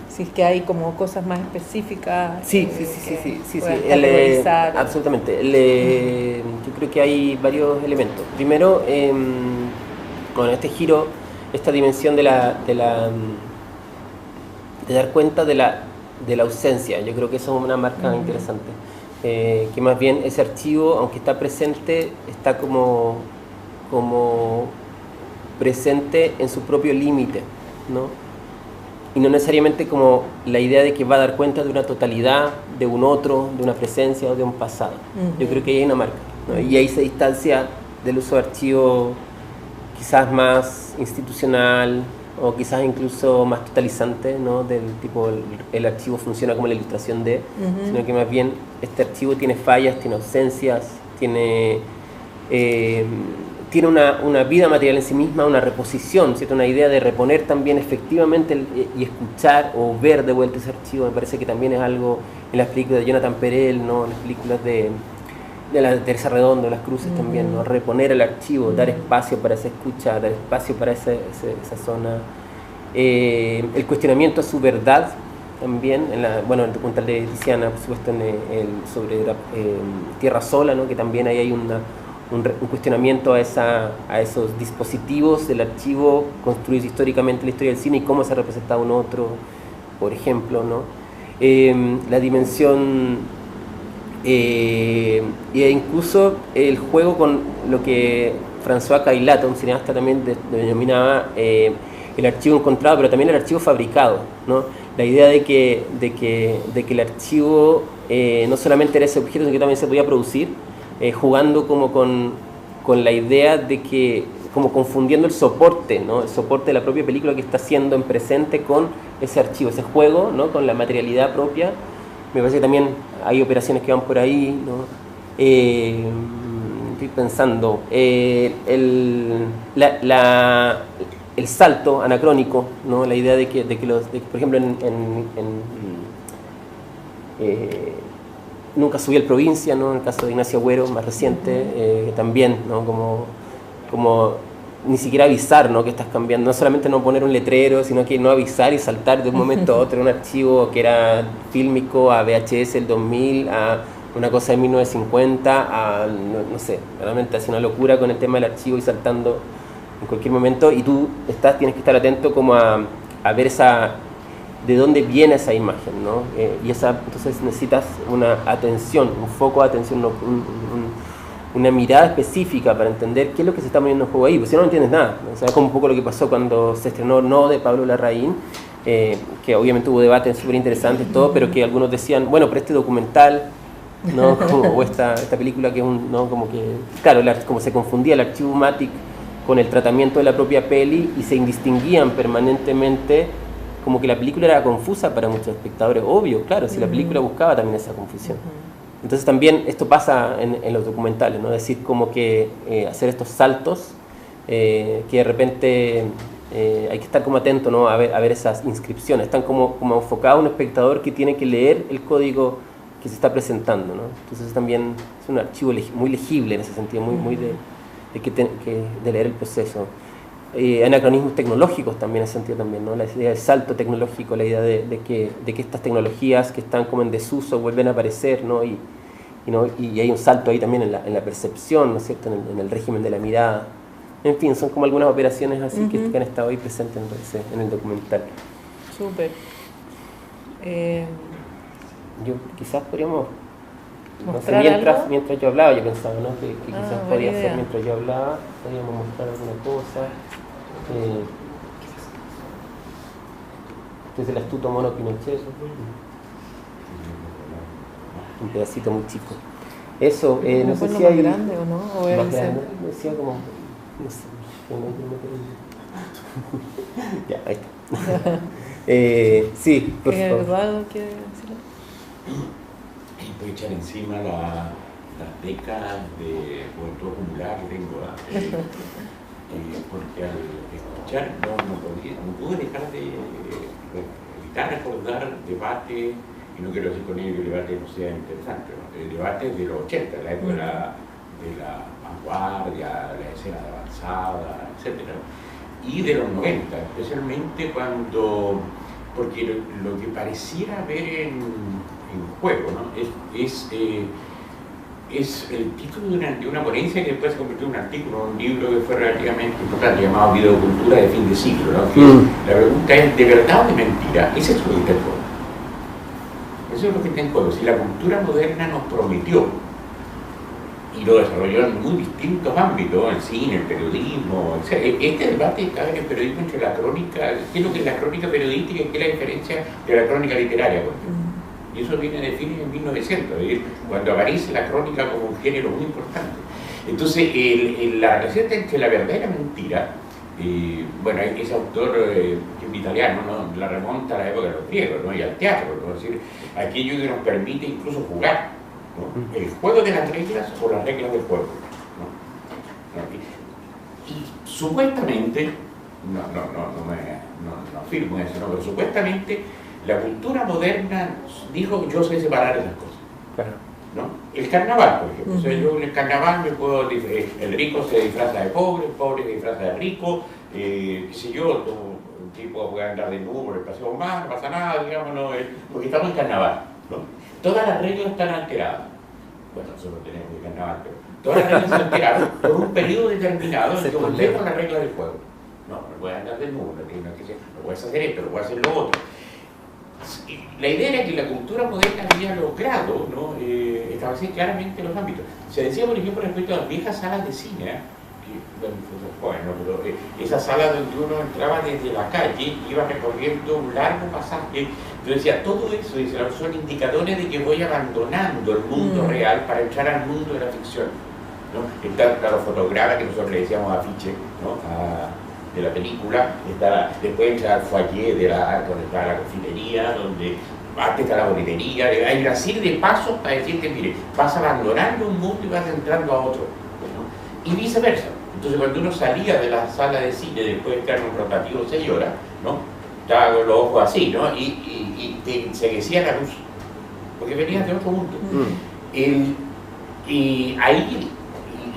Si es que hay como cosas más específicas.
Sí. Absolutamente. Yo creo que hay varios elementos. Primero, bueno, este giro, esta dimensión de dar cuenta de la ausencia. Yo creo que eso es una marca interesante. Que más bien ese archivo, aunque está presente, está como presente en su propio límite, ¿no? Y no necesariamente como la idea de que va a dar cuenta de una totalidad, de un otro, de una presencia o de un pasado. Yo creo que ahí hay una marca, ¿no? Y ahí se distancia del uso de archivo quizás más institucional o quizás incluso más totalizante, ¿no? Del tipo, el archivo funciona como la ilustración de, sino que más bien este archivo tiene fallas, tiene ausencias, tiene una vida material en sí misma, una reposición, ¿cierto? Una idea de reponer también efectivamente y escuchar o ver de vuelta ese archivo. Me parece que también es algo en las películas de Jonathan Perel, ¿no? En las películas de la Teresa Redondo, Las Cruces también, ¿no? Reponer el archivo, dar espacio para esa escucha, dar espacio para esa zona. El cuestionamiento a su verdad también, en el documental de Tiziana, por supuesto, sobre Tierra Sola, ¿no? Que también ahí hay un cuestionamiento a esos dispositivos del archivo construidos históricamente en la historia del cine y cómo se ha representado un otro, por ejemplo, ¿no? La dimensión e incluso el juego con lo que François Caillat, un cineasta, también denominaba el archivo encontrado, pero también el archivo fabricado, ¿no? La idea de que el archivo no solamente era ese objeto, sino que también se podía producir, jugando como con la idea de que, como confundiendo el soporte, ¿no? El soporte de la propia película que está haciendo en presente con ese archivo, ese juego, ¿no? Con la materialidad propia. Me parece que también hay operaciones que van por ahí, ¿no? Estoy pensando, el salto anacrónico, ¿no? La idea de que por ejemplo, Nunca subí al Provincia, ¿no? En el caso de Ignacio Agüero, más reciente, también, ¿no? Como ni siquiera avisar, ¿no? Que estás cambiando, no solamente no poner un letrero, sino que no avisar y saltar de un momento a otro un archivo que era fílmico a VHS del 2000, a una cosa de 1950, a no sé, realmente hace una locura con el tema del archivo y saltando en cualquier momento, y tú tienes que estar atento como a ver de dónde viene esa imagen, ¿no? Entonces necesitas una atención, un foco de atención, una mirada específica para entender qué es lo que se está poniendo en juego ahí, porque si no, no entiendes nada, ¿no? O sea, es como un poco lo que pasó cuando se estrenó No, de Pablo Larraín, que obviamente hubo debates súper interesantes, todo, pero que algunos decían, bueno, pero este documental, ¿no? O esta película que es ¿no? Como que, claro, como se confundía el archivo Matic con el tratamiento de la propia peli y se indistinguían permanentemente, como que la película era confusa para muchos espectadores, obvio, claro, si la película buscaba también esa confusión. Entonces también esto pasa en los documentales, ¿no? Es decir, como que hacer estos saltos, que de repente hay que estar como atento, ¿no? A ver esas inscripciones, están como enfocado a un espectador que tiene que leer el código que se está presentando, ¿no? Entonces también es un archivo muy legible en ese sentido, muy de leer el proceso. Anacronismos tecnológicos también en ese sentido también, ¿no? La idea del salto tecnológico, la idea de que estas tecnologías que están como en desuso vuelven a aparecer, ¿no? Y hay un salto ahí también en la percepción, ¿no es cierto? En el régimen de la mirada. En fin, son como algunas operaciones así que han estado ahí presentes en el documental.
Súper.
Quizás podríamos, no sé, mientras yo hablaba, yo pensaba, ¿no? que quizás podía ser mientras yo hablaba, podríamos mostrar alguna cosa. Este es el astuto mono Pinochet, un pedacito muy chico. Eso, no sé si hay...
grande o no, o
más grande, decía como... No sé, ya, ahí está. Sí, por favor.
¿Eduardo quiere decirlo?
Voy a echar encima las décadas de juventud acumulada que tengo, porque al escuchar no pude dejar de evitar recordar debates, y no quiero decir con ello que el debate no sea interesante, ¿no? Debates de los 80, la época de la vanguardia, la escena de avanzada, etc. Y de los 90, especialmente porque lo que pareciera ver en juego, ¿no? es el título de una ponencia que después se convirtió en un artículo, un libro que fue relativamente importante, llamado Videocultura de fin de siglo, ¿no? La pregunta es, ¿de verdad o de mentira? Ese es lo que está en juego. Eso es lo que está en juego. Si la cultura moderna nos prometió, y lo desarrolló en muy distintos ámbitos, el cine, el periodismo, etc. Este debate cabe en el periodismo entre la crónica, ¿qué es lo que es la crónica periodística y qué es la diferencia de la crónica literaria, por ejemplo? Y eso viene de fines en 1900, es decir, cuando aparece la crónica como un género muy importante. Entonces, la relación entre la verdad y la mentira, bueno, ese autor que es italiano, ¿no? La remonta a la época de los griegos, ¿no? Y al teatro, ¿no? Es decir, aquello que nos permite incluso jugar, ¿no? El juego de las reglas o las reglas del juego, ¿no? Y supuestamente, no afirmo eso, ¿no? Pero supuestamente la cultura moderna dijo: yo sé separar esas cosas.
Claro.
¿no? El carnaval, por ejemplo. O sea, yo en el carnaval me puedo, el rico se disfraza de pobre, el pobre se disfraza de rico, qué sé yo, un tipo puede andar desnudo por el paseo más, no pasa nada, digamos, ¿no? Porque estamos en carnaval, ¿no? Todas las reglas están alteradas. Bueno, nosotros tenemos el carnaval, pero todas las reglas están alteradas por un periodo determinado en que volvemos a las reglas del juego. No puedes andar desnudo, no puedes hacer esto, no puedes hacer lo otro. La idea era que la cultura moderna había logrado, ¿no? Establecer claramente los ámbitos. Se decía, por ejemplo, respecto a las viejas salas de cine, bueno, pero esas salas donde uno entraba desde la calle, iba recorriendo un largo pasaje. Yo decía, todo eso dice, son indicadores de que voy abandonando el mundo real para entrar al mundo de la ficción, ¿no? Está claro, fotograma, que nosotros le decíamos afiche, ¿no? De la película, después entra al foyer donde está la cafetería, donde antes está la boletería, hay una serie de pasos para decirte, mire, vas abandonando un mundo y vas entrando a otro, ¿no? Y viceversa. Entonces cuando uno salía de la sala de cine después de estar en un rotativo 6 horas, ¿no? Estaba con los ojos así, ¿no? Y te enseguecía la luz, porque venías de otro mundo. Y ahí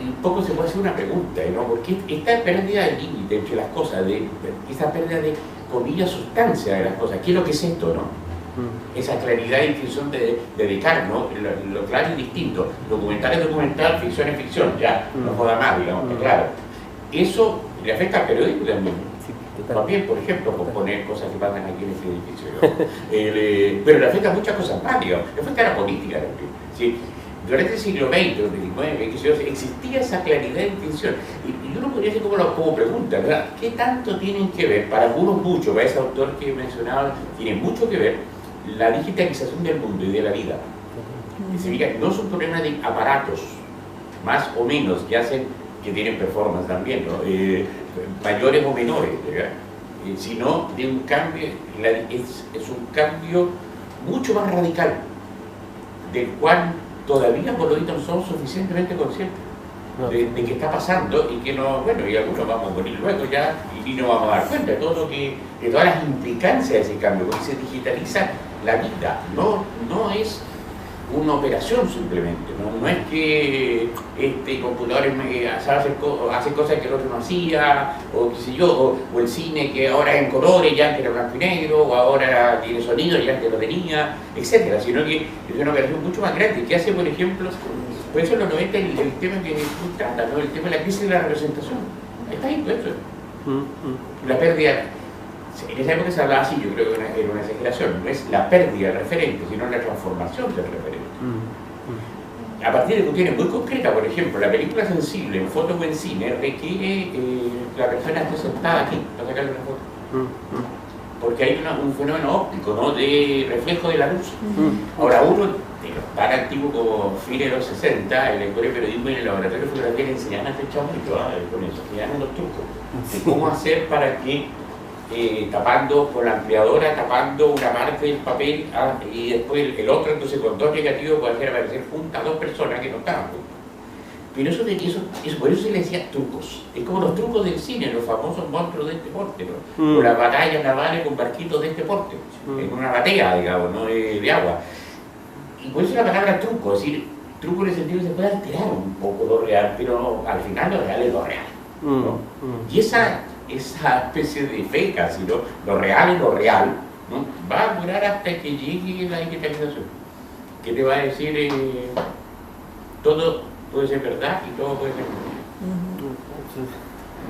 un poco se puede hacer una pregunta, ¿no? Porque esta pérdida de límite entre las cosas, esta pérdida de, comillas, sustancia de las cosas, ¿qué es lo que es esto, no? Esa claridad y distinción de Descartes, ¿no? Lo claro y distinto. Documental es documental, ficción es ficción, ya, no joda más, digamos, claro. Eso le afecta al periodismo también. También, por ejemplo, poner cosas que pasan aquí en este edificio, ¿no? Pero le afecta a muchas cosas más, digamos. Le afecta a la política también, ¿sí? Durante el siglo XX, el XIX, existía esa claridad de distinción. Y uno podría decir como pregunta, ¿verdad? ¿Qué tanto tienen que ver, para algunos mucho, para ese autor que he mencionado, tiene mucho que ver la digitalización del mundo y de la vida? No es un problema de aparatos, más o menos, que tienen performance también, ¿no? Mayores o menores, ¿verdad? Sino de un cambio, es un cambio mucho más radical, del cual todavía por lo visto no somos suficientemente conscientes de que está pasando y que no, bueno, y algunos vamos a morir luego ya y no vamos a dar cuenta de todas las implicancias de ese cambio, porque se digitaliza la vida, no es una operación simplemente, no es que computadores hace cosas que el otro no hacía, o qué sé yo, o el cine que ahora es en colores, ya antes era blanco y negro, o ahora tiene sonido, ya antes lo tenía, etcétera, sino que es una operación mucho más grande, que hace, por ejemplo, por eso en los 90 el tema que tú tratas, ¿no? El tema de la crisis de la representación, está ahí todo eso, la pérdida. En esa época se hablaba así, yo creo que era una exageración, no es la pérdida del referente, sino la transformación del referente. A partir de cuestiones muy concretas, por ejemplo, la película sensible en foto o en cine requiere que la persona esté sentada aquí para sacarle una foto. Porque hay un fenómeno óptico, ¿no? De reflejo de la luz. Ahora, uno de los tan antiguos como fines de los 60, en la escuela de periodismo y en el laboratorio de fotografía le enseñan a hacer chamuito con eso, enseñan los trucos de cómo hacer para que tapando con la ampliadora, tapando una parte del papel y después el otro, entonces con dos negativos puede hacer aparecer juntas dos personas que no estaban juntas. Pero por eso se le decía trucos. Es como los trucos del cine, los famosos monstruos de este porte, ¿no? O las batallas navales con barquitos de este porte, en una batea, digamos, ¿no? de agua. Y por eso la palabra truco, es decir, truco en el sentido que se puede alterar un poco lo real, pero al final lo real es lo real, ¿no? Y esa especie de fe casi, ¿no? Lo real es lo real, ¿no? Va a durar hasta que llegue la digitalización, que te va a decir todo puede ser verdad y todo puede ser mentira.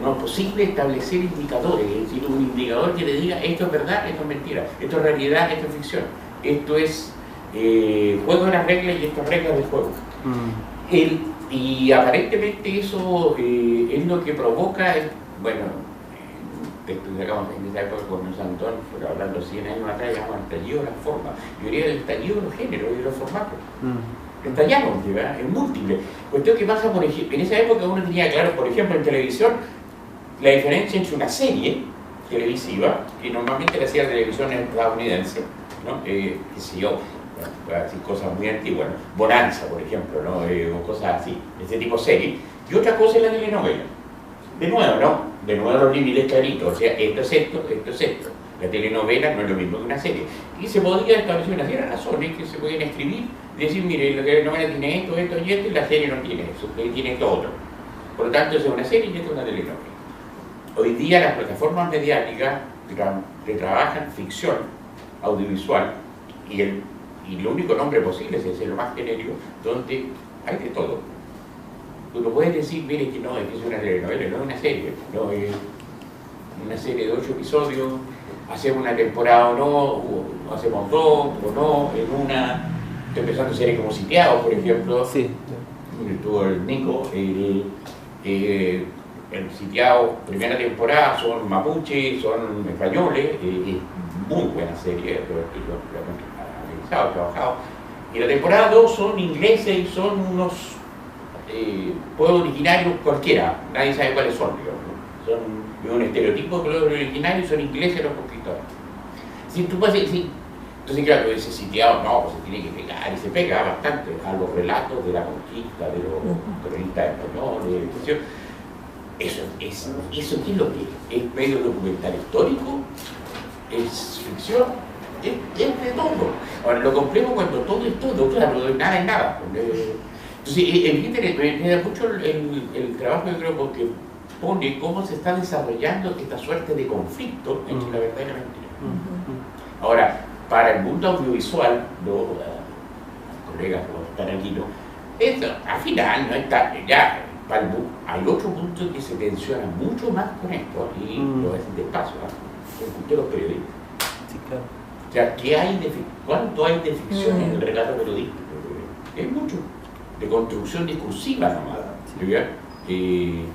No es posible establecer indicadores, es decir, un indicador que le diga esto es verdad, esto es mentira, esto es realidad, esto es ficción, esto es juego de las reglas y esto es reglas del juego. Y aparentemente eso es lo que provoca, bueno, en esa época con Santón, pero hablando 100 años atrás, llamamos el estallido de las formas. Yo diría el estallido de los géneros y de los formatos. Estallamos, ¿verdad? Es múltiple. Cuestión que pasa, por ejemplo, en esa época uno tenía claro, por ejemplo, en televisión, la diferencia entre una serie televisiva, que normalmente la hacía la televisión estadounidense, ¿no? Qué sé yo, voy a decir cosas muy antiguas, ¿no? Bonanza, por ejemplo, ¿no? O cosas así, ese tipo de serie. Y otra cosa es la telenovela. De nuevo, ¿no? De nuevo los límites claritos, o sea, esto es esto, esto es esto. La telenovela no es lo mismo que una serie. Y se podría establecer una serie de razones que se pueden escribir y decir, mire, la telenovela tiene esto, esto y esto, y la serie no tiene eso, tiene esto otro. Por lo tanto, esa es una serie y esta es una telenovela. Hoy día las plataformas mediáticas que trabajan ficción audiovisual y lo único nombre posible es ese, lo más genérico, donde hay de todo. Tú no puedes decir, mire, que no, es que es una telenovela, no es una serie, no es una serie de 8 episodios, hacemos una temporada o no, o hacemos 2 o no, en una, estoy pensando en series como Sitiados, por ejemplo,
Sí.
tuvo el Nico, el Sitiados, primera temporada, son mapuches, son españoles, muy buena serie, yo he analizado, trabajado, y la temporada 2 son ingleses y son unos pueblos originarios cualquiera, nadie sabe cuáles son, digamos, ¿no? Son un estereotipo de pueblos originarios y son ingleses los conquistadores. Si tú puedes decir, entonces claro, ese Sitiado no, pues se tiene que pegar, y se pega bastante a los relatos de la conquista, de los cronistas españoles, eso ¿qué es lo que es? ¿Es medio documental histórico? ¿Es ficción? Es de todo. Ahora, lo complejo cuando todo es todo, claro, de nada es nada. Entonces, me da mucho el trabajo, yo creo, porque pone cómo se está desarrollando esta suerte de conflicto entre la verdad y la mentira. Ahora, para el mundo audiovisual, los colegas que están aquí, al final no está, ya, hay otro punto que se tensiona mucho más con esto, y lo hacen despacio, el punto de los periodistas.
Sí, claro.
O sea, ¿cuánto hay de ficción en el relato periodístico? Es mucho, de construcción discursiva nomás. ¿Sí?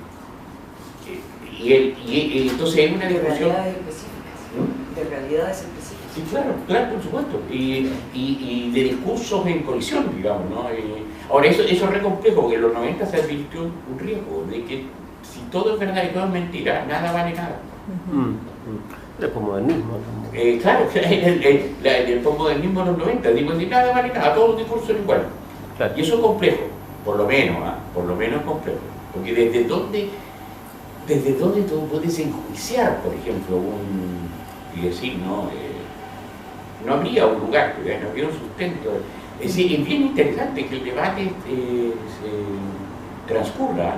Y entonces hay una discusión.
De realidades específicas. De realidades específicas.
Sí, claro, por supuesto. Y de discursos en colisión, digamos, ¿no? Ahora, eso es re complejo, porque en los 90 se advirtió un riesgo de que si todo es verdad y todo es mentira, nada vale nada.
El posmodernismo.
Claro, el posmodernismo de los 90, digo, que nada vale nada, todos los discursos son iguales.
Claro.
Y eso es complejo, por lo menos es complejo. Porque desde dónde tú puedes enjuiciar, por ejemplo, y decir, no habría un lugar, no habría un sustento. Es decir, es bien interesante que el debate transcurra,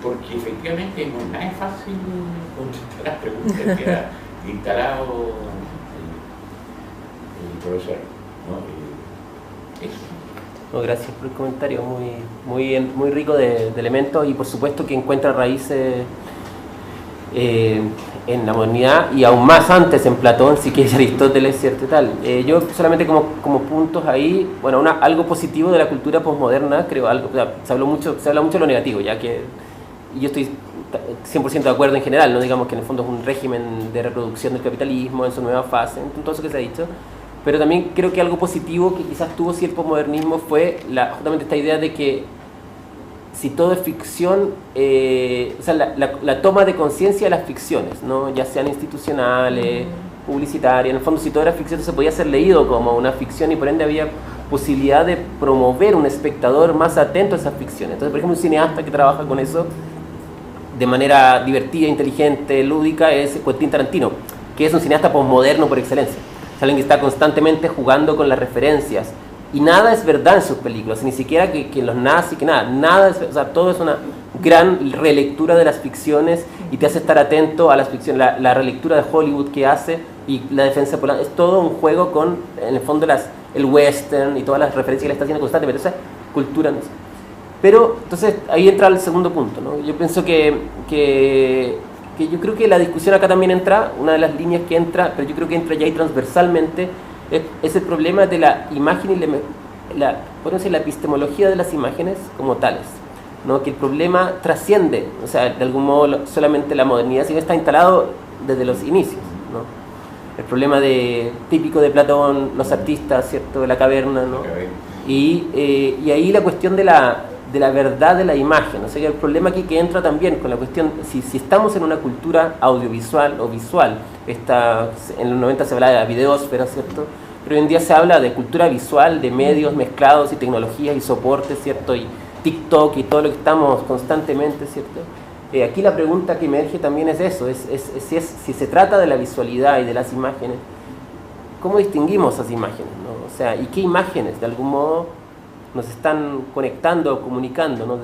porque efectivamente no es nada fácil contestar las preguntas que ha instalado el profesor, ¿no? Eso.
No, gracias por el comentario, muy rico de elementos, y por supuesto que encuentra raíces en la modernidad y aún más antes en Platón, si quieres, Aristóteles, cierto y tal. Yo solamente como puntos ahí, bueno, algo positivo de la cultura posmoderna, creo, se habla mucho de lo negativo, ya que yo estoy 100% de acuerdo en general, no digamos que en el fondo es un régimen de reproducción del capitalismo en su nueva fase, en todo eso que se ha dicho. Pero también creo que algo positivo que quizás tuvo el posmodernismo fue justamente esta idea de que si todo es ficción, o sea, la toma de conciencia de las ficciones, ¿no? Ya sean institucionales, publicitarias, en el fondo si todo era ficción se podía ser leído como una ficción y por ende había posibilidad de promover un espectador más atento a esas ficciones. Entonces, por ejemplo, un cineasta que trabaja con eso de manera divertida, inteligente, lúdica es Quentin Tarantino, que es un cineasta posmoderno por excelencia. Es alguien que está constantemente jugando con las referencias y nada es verdad en sus películas, ni siquiera que los nazis, que nada es, o sea, todo es una gran relectura de las ficciones y te hace estar atento a las ficciones, la relectura de Hollywood que hace y la defensa polar, es todo un juego con, en el fondo, el western y todas las referencias que le está haciendo constantemente, esa cultura, no sé. Pero, entonces, ahí entra el segundo punto, ¿no? Yo pienso que yo creo que la discusión acá también entra, una de las líneas que entra, pero yo creo que entra ya ahí transversalmente, es el problema de la imagen y podemos decir, la epistemología de las imágenes como tales, ¿no? Que el problema trasciende, o sea, de algún modo solamente la modernidad, sino está instalado desde los inicios, ¿no? El problema típico de Platón, los artistas, ¿cierto?, de la caverna, ¿no? Y ahí la cuestión de la verdad de la imagen, o sea, que el problema aquí que entra también con la cuestión, si estamos en una cultura audiovisual o visual, en los 90 se hablaba de la videósfera, ¿cierto?, pero hoy en día se habla de cultura visual, de medios mezclados y tecnologías y soportes, ¿cierto?, y TikTok y todo lo que estamos constantemente, ¿cierto?, Aquí la pregunta que emerge también es eso, si se trata de la visualidad y de las imágenes, ¿cómo distinguimos esas imágenes, ¿no? O sea, ¿y qué imágenes de algún modo nos están conectando o comunicando, ¿no?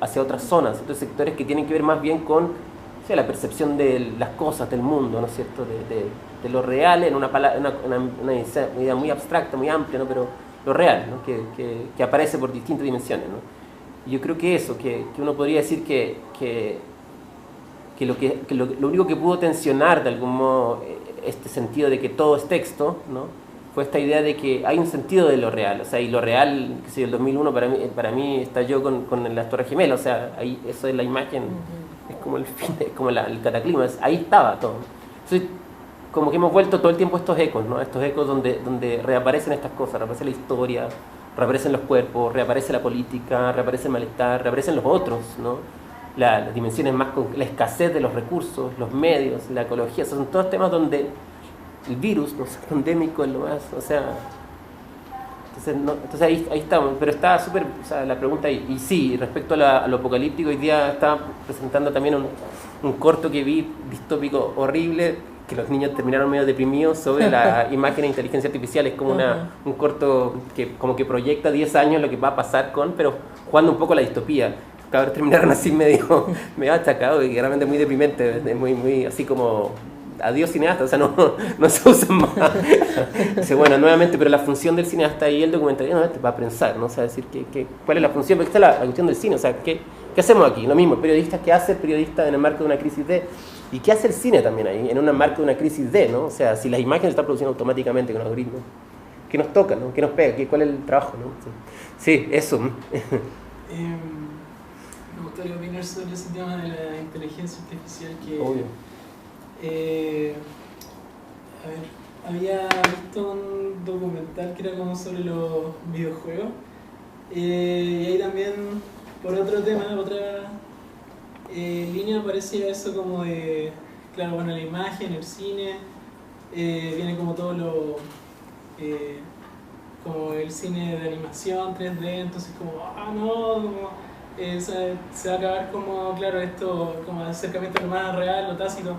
Hacia otras zonas, otros sectores que tienen que ver más bien con, o sea, la percepción de las cosas del mundo, ¿no es cierto?, de lo real en una idea muy abstracta, muy amplia, ¿no? Pero lo real, ¿no? que aparece por distintas dimensiones, ¿no? Yo creo que eso, que uno podría decir que lo único que pudo tensionar de algún modo este sentido de que todo es texto, ¿no? Fue esta idea de que hay un sentido de lo real, o sea, y lo real, que sé yo, el 2001 para mí estalló con las Torres Gemelas, o sea, ahí, eso es la imagen, es como el fin, es como el cataclismo, ahí estaba todo. Entonces, como que hemos vuelto todo el tiempo a estos ecos, ¿no? Estos ecos donde reaparecen estas cosas, reaparece la historia, reaparecen los cuerpos, reaparece la política, reaparece el malestar, reaparecen los otros, ¿no? Las dimensiones más, la escasez de los recursos, los medios, la ecología, esos son todos temas donde el virus, ¿no? Pandémico es lo más, o sea, entonces ahí estamos, pero está súper, o sea, la pregunta, y sí, respecto a lo apocalíptico, hoy día estaba presentando también un corto que vi, distópico, horrible, que los niños terminaron medio deprimidos sobre la imagen de inteligencia artificial. Es como un corto que como que proyecta 10 años lo que va a pasar con, pero jugando un poco a la distopía. Cabros terminaron así medio achacados y realmente muy deprimente, muy así como adiós cineasta, o sea, no se usan más. Dice, bueno, nuevamente, pero la función del cineasta y el documentalista no, va a pensar, ¿no? O sea, decir cuál es la función, porque esta es la cuestión del cine, o sea, ¿qué hacemos aquí? Lo mismo, periodistas, ¿qué hace el periodista en el marco de una crisis de... ¿Y qué hace el cine también ahí, en un marco de una crisis de, ¿no? O sea, si las imágenes se están produciendo automáticamente con algoritmos, ¿qué nos toca, ¿no? ¿Qué nos pega? ¿Cuál es el trabajo, ¿no? Sí, eso.
Me gustaría opinar sobre ese tema de la inteligencia artificial que...
Obvio.
A ver, había visto un documental que era como sobre los videojuegos y ahí también, por otro tema, otra línea aparecía eso como de, claro, bueno, la imagen, el cine, viene como todo lo, como el cine de animación 3D, entonces como, se va a acabar como, claro, esto, como acercamiento a lo más real, lo tácito,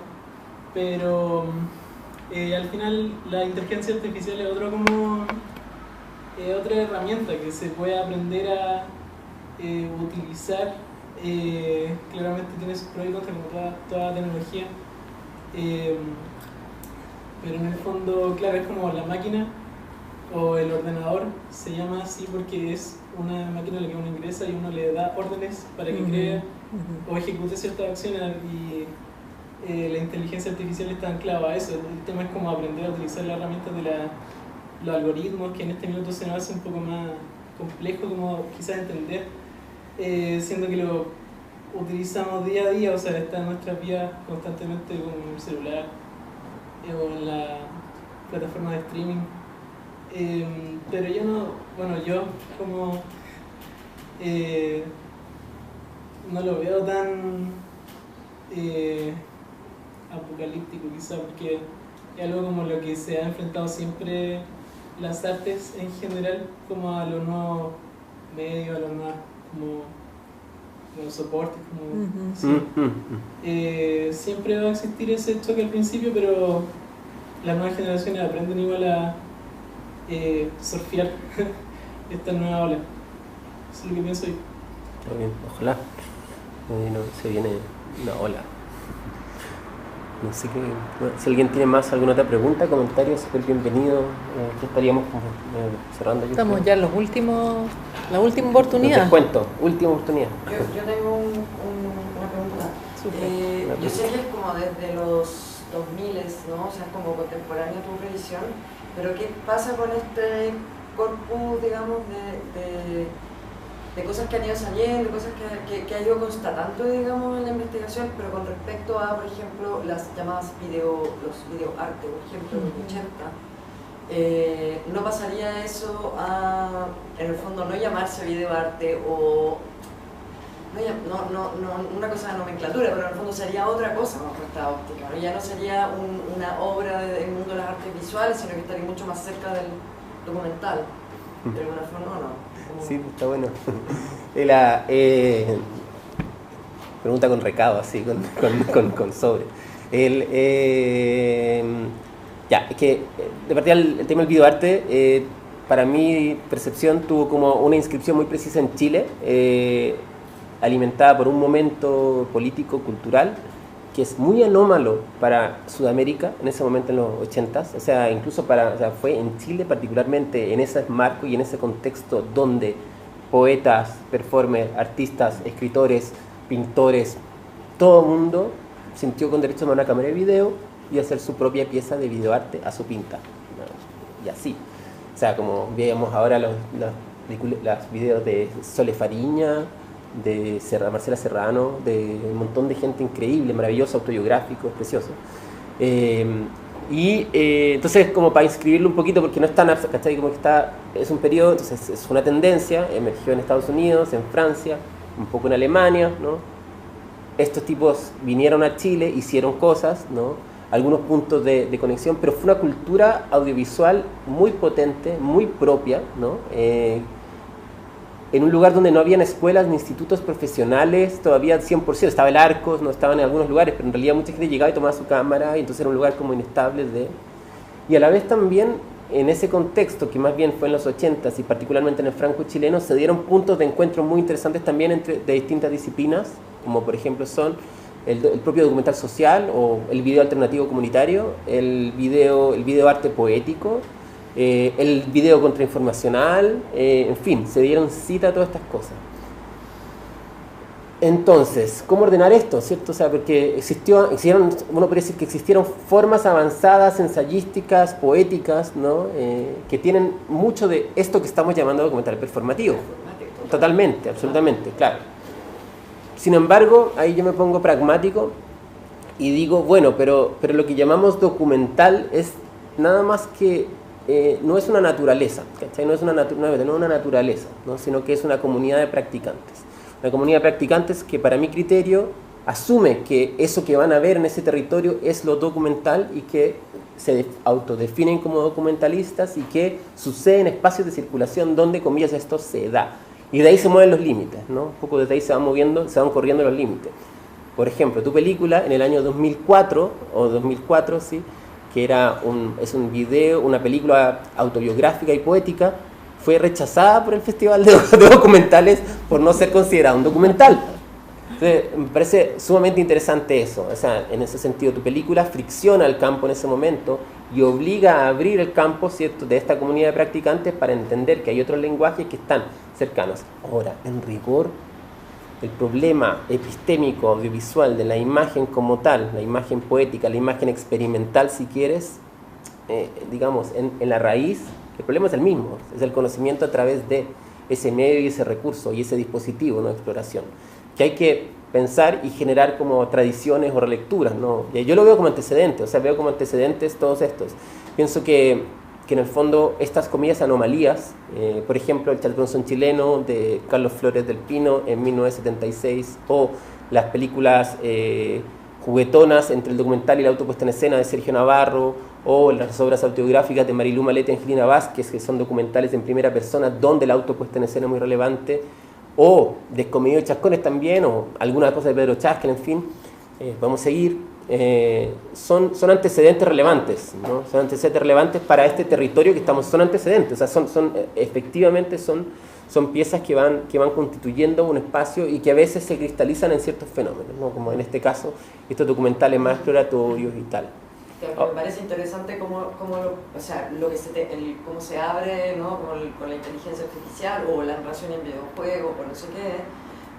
pero al final la inteligencia artificial es otra herramienta que se puede aprender a utilizar. Claramente tiene sus pros y contras como toda tecnología, pero en el fondo, claro, es como la máquina o el ordenador, se llama así porque es una máquina a la que uno ingresa y uno le da órdenes para que cree o ejecute ciertas acciones, y la inteligencia artificial está anclada a eso. El tema es como aprender a utilizar las herramientas de los algoritmos, que en este minuto se nos hace un poco más complejo como quizás entender, siendo que lo utilizamos día a día, o sea, está en nuestras vidas constantemente con el celular o en la plataforma de streaming, pero yo como no lo veo tan apocalíptico quizá, porque es algo como lo que se ha enfrentado siempre las artes en general, como a los nuevos medios, a los nuevos como los soportes, como siempre va a existir ese choque al principio, pero las nuevas generaciones aprenden igual a surfear esta nueva ola. Eso es lo que pienso yo.
Está bien, ojalá se viene una ola. No sé qué, si alguien tiene más alguna otra pregunta, comentario, súper bienvenido. Ya estaríamos cerrando.
Estamos ya en la última oportunidad.
Les cuento, última oportunidad.
Yo tengo una pregunta. Yo sé que es como desde los 2000, ¿no? O sea, es como contemporánea tu revisión, pero ¿qué pasa con este corpus, digamos, de cosas que han ido saliendo, cosas que ha ido constatando, digamos, en la investigación, pero con respecto a, por ejemplo, las llamadas los videoarte, por ejemplo, en los 80, ¿no pasaría eso a, en el fondo, no llamarse videoarte o no una cosa de nomenclatura, pero en el fondo sería otra cosa con esta óptica, ¿no? Ya no sería una obra del mundo de las artes visuales, sino que estaría mucho más cerca del documental, de alguna forma, ¿o no?
Sí, está bueno. Pregunta con recado, así, con sobre. Ya, es que de partida el tema del videoarte, para mi percepción, tuvo como una inscripción muy precisa en Chile, alimentada por un momento político, cultural, que es muy anómalo para Sudamérica en ese momento, en los 80s, o sea, incluso fue en Chile particularmente, en ese marco y en ese contexto donde poetas, performers, artistas, escritores, pintores, todo el mundo sintió con derecho a tomar una cámara de video y hacer su propia pieza de videoarte a su pinta, ¿no? Y así, o sea, como veíamos ahora los videos de Sole Fariña, de Marcela Serrano, de un montón de gente increíble, maravilloso, autobiográfico, precioso. Entonces, como para inscribirlo un poquito, porque no es tan abstracto, ¿cachai? Como que es un periodo, entonces es una tendencia, emergió en Estados Unidos, en Francia, un poco en Alemania, ¿no? Estos tipos vinieron a Chile, hicieron cosas, ¿no? Algunos puntos de conexión, pero fue una cultura audiovisual muy potente, muy propia, ¿no? En un lugar donde no habían escuelas ni institutos profesionales, todavía 100%, estaba el Arcos, no estaban en algunos lugares, pero en realidad mucha gente llegaba y tomaba su cámara, y entonces era un lugar como inestable y a la vez también, en ese contexto, que más bien fue en los 80s y particularmente en el franco chileno, se dieron puntos de encuentro muy interesantes también de distintas disciplinas, como por ejemplo son el propio documental social o el video alternativo comunitario, el video arte poético, el video contrainformacional, en fin, se dieron cita a todas estas cosas. Entonces, ¿cómo ordenar esto? ¿Cierto? O sea, porque uno puede decir que existieron formas avanzadas, ensayísticas, poéticas, ¿no? Que tienen mucho de esto que estamos llamando documental performativo. Totalmente, absolutamente, claro. Sin embargo, ahí yo me pongo pragmático y digo, bueno, pero lo que llamamos documental es nada más que no es una naturaleza, ¿cachai? No es una naturaleza, ¿no? Sino que es una comunidad de practicantes. Una comunidad de practicantes que, para mi criterio, asume que eso que van a ver en ese territorio es lo documental y que se autodefinen como documentalistas y que sucede en espacios de circulación donde, comillas, esto se da. Y de ahí se mueven los límites, ¿no? Un poco desde ahí se van corriendo los límites. Por ejemplo, tu película en el año 2004, ¿sí? Que es un video, una película autobiográfica y poética, fue rechazada por el Festival de Documentales por no ser considerada un documental. Entonces, me parece sumamente interesante eso. O sea, en ese sentido, tu película fricciona el campo en ese momento y obliga a abrir el campo, ¿cierto?, de esta comunidad de practicantes para entender que hay otros lenguajes que están cercanos. Ahora, en rigor, el problema epistémico audiovisual de la imagen como tal, la imagen poética, la imagen experimental, si quieres, digamos, en la raíz, el problema es el mismo, es el conocimiento a través de ese medio y ese recurso y ese dispositivo, ¿no?, de exploración, que hay que pensar y generar como tradiciones o relecturas, ¿no? Yo lo veo como antecedentes, o sea, veo como antecedentes todos estos. Pienso que en el fondo estas, comillas, anomalías, por ejemplo, el Chalconzón chileno de Carlos Flores del Pino en 1976, o las películas juguetonas entre el documental y la autopuesta en escena de Sergio Navarro, o las obras autobiográficas de Marilú Malete y Angelina Vázquez, que son documentales en primera persona, donde la autopuesta en escena es muy relevante, o Descomedido de Chascones también, o alguna cosa de Pedro Chaskel, en fin, vamos a seguir. Son antecedentes relevantes, ¿no? Son antecedentes relevantes para este territorio que estamos, son antecedentes, o sea, efectivamente son piezas que van constituyendo un espacio y que a veces se cristalizan en ciertos fenómenos, ¿no? Como en este caso, estos documentales más exploratorios y tal.
Me parece interesante cómo se abre, ¿no?, con la inteligencia artificial o la narración en videojuegos o no sé qué,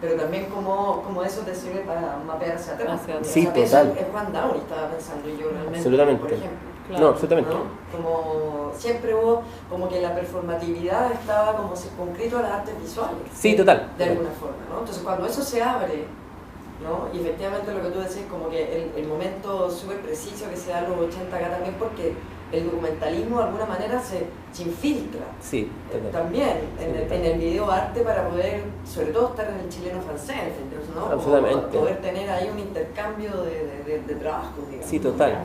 pero también cómo eso te sirve para mapear hacia atrás.
Sí,
total. Es Juan Downey, estaba pensando yo realmente,
absolutamente,
por ejemplo.
Claro, no, absolutamente.
¿No? Como siempre hubo como que la performatividad estaba como circunscrito a las artes visuales.
Sí, total.
De alguna forma, ¿no? Entonces cuando eso se abre, ¿no?, y efectivamente lo que tú decís, como que el momento súper preciso que se da en los 80 acá también, porque el documentalismo de alguna manera se infiltra.
Sí,
también en el video arte para poder, sobre todo, estar en el chileno francés, ¿no?
Absolutamente.
Poder tener ahí un intercambio de trabajo, digamos.
Sí, total.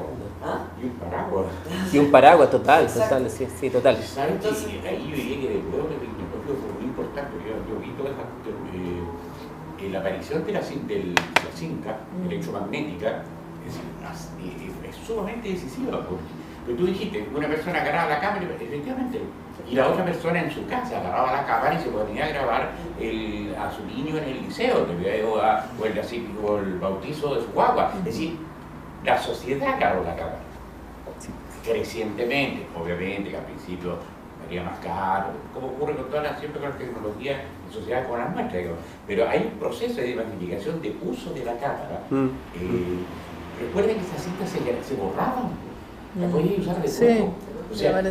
¿Ah?
Y un paraguas.
Y un paraguas, total, sí, total.
Entonces, ahí yo diría que de nuevo fue muy importante, porque yo vi todas esas la aparición de la cinta electromagnética es sumamente decisiva, porque tú dijiste, una persona agarraba la cámara, efectivamente, y la otra persona en su casa agarraba la cámara y se ponía a grabar a su niño en el liceo, o el bautizo de su guagua. Es decir, la sociedad agarró la cámara. Crecientemente, obviamente, que al principio valía más caro, como ocurre con todas siempre con la tecnología en sociedades como las nuestras, pero hay un proceso de magnificación de uso de la cámara. Recuerden que esas cintas se borraban, la podías usar de nuevo. O sea,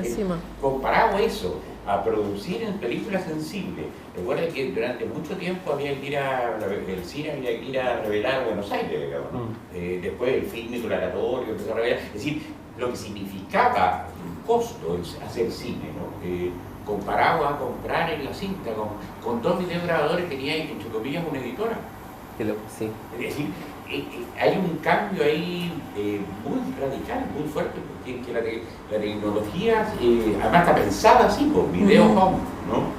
comparado eso a producir en películas sensibles, recuerden que durante mucho tiempo había que ir el cine había que ir a revelar a Buenos Aires, digamos, ¿no? Después el film declaratorio empezó a revelar, es decir, lo que significaba el costo hacer cine, ¿no? Comparado a comprar en la cinta con dos videograbadores que tenía, entre comillas, una editora.
Sí.
Es decir, hay un cambio ahí muy radical, muy fuerte, porque que la tecnología, además está pensada así, por video home, ¿no?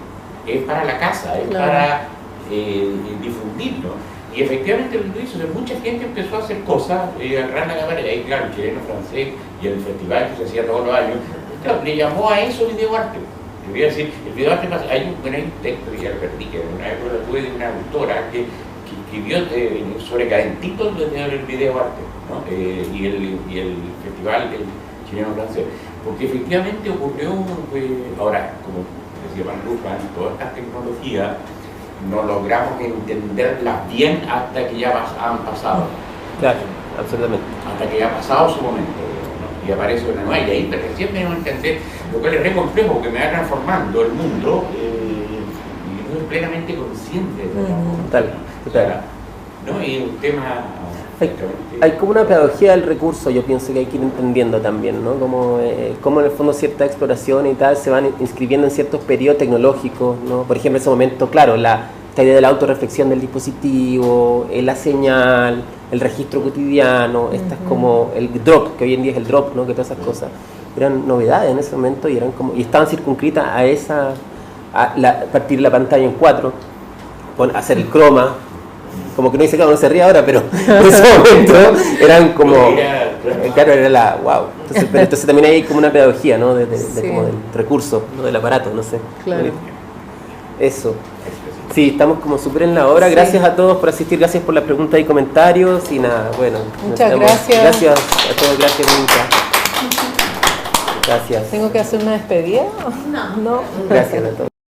Es para la casa, es para difundirlo. Y efectivamente lo que hizo, mucha gente empezó a hacer cosas, agarrar la cámara, y ahí claro, el chileno francés y el festival que se hacía todos los años, claro, le llamó a eso videoarte. Te voy a decir, el videoarte hay un texto que ya lo perdí, que en una época lo tuve de una autora que escribió sobre Cadentitos del videoarte, ¿no? y el festival del chileno francés. Porque efectivamente ocurrió, ahora, como decía Van Rufan, todas estas tecnologías no logramos entenderlas bien hasta que ya han pasado.
Claro, absolutamente.
Hasta que ya ha pasado su momento, ¿no? Y aparece una nueva, y ahí recién venimos a entender, lo cual es re complejo, porque me va transformando el mundo y no es plenamente consciente de
Total.
¿no? Y un tema...
Hay como una pedagogía del recurso, yo pienso que hay que ir entendiendo también, ¿no? Como en el fondo ciertas exploraciones y tal se van inscribiendo en ciertos periodos tecnológicos, ¿no? Por ejemplo, en ese momento, claro, esta idea de la autorreflexión del dispositivo, la señal, el registro cotidiano, esta es como el drop, que hoy en día es el drop, ¿no? Que todas esas cosas eran novedades en ese momento y estaban circunscritas a partir de la pantalla en 4, hacer el croma. Como que no dice que no se ríe ahora, pero en ese momento eran como... Claro, era la... wow. Entonces también hay como una pedagogía, ¿no? Como del recurso, ¿no? Del aparato, no sé.
Claro.
Eso. Sí, estamos como súper en la hora. Gracias a todos por asistir, gracias por las preguntas y comentarios. Y nada, bueno.
Muchas gracias.
Gracias a todos, gracias, Minka. Gracias.
¿Tengo que hacer una despedida?
No.
Gracias a todos.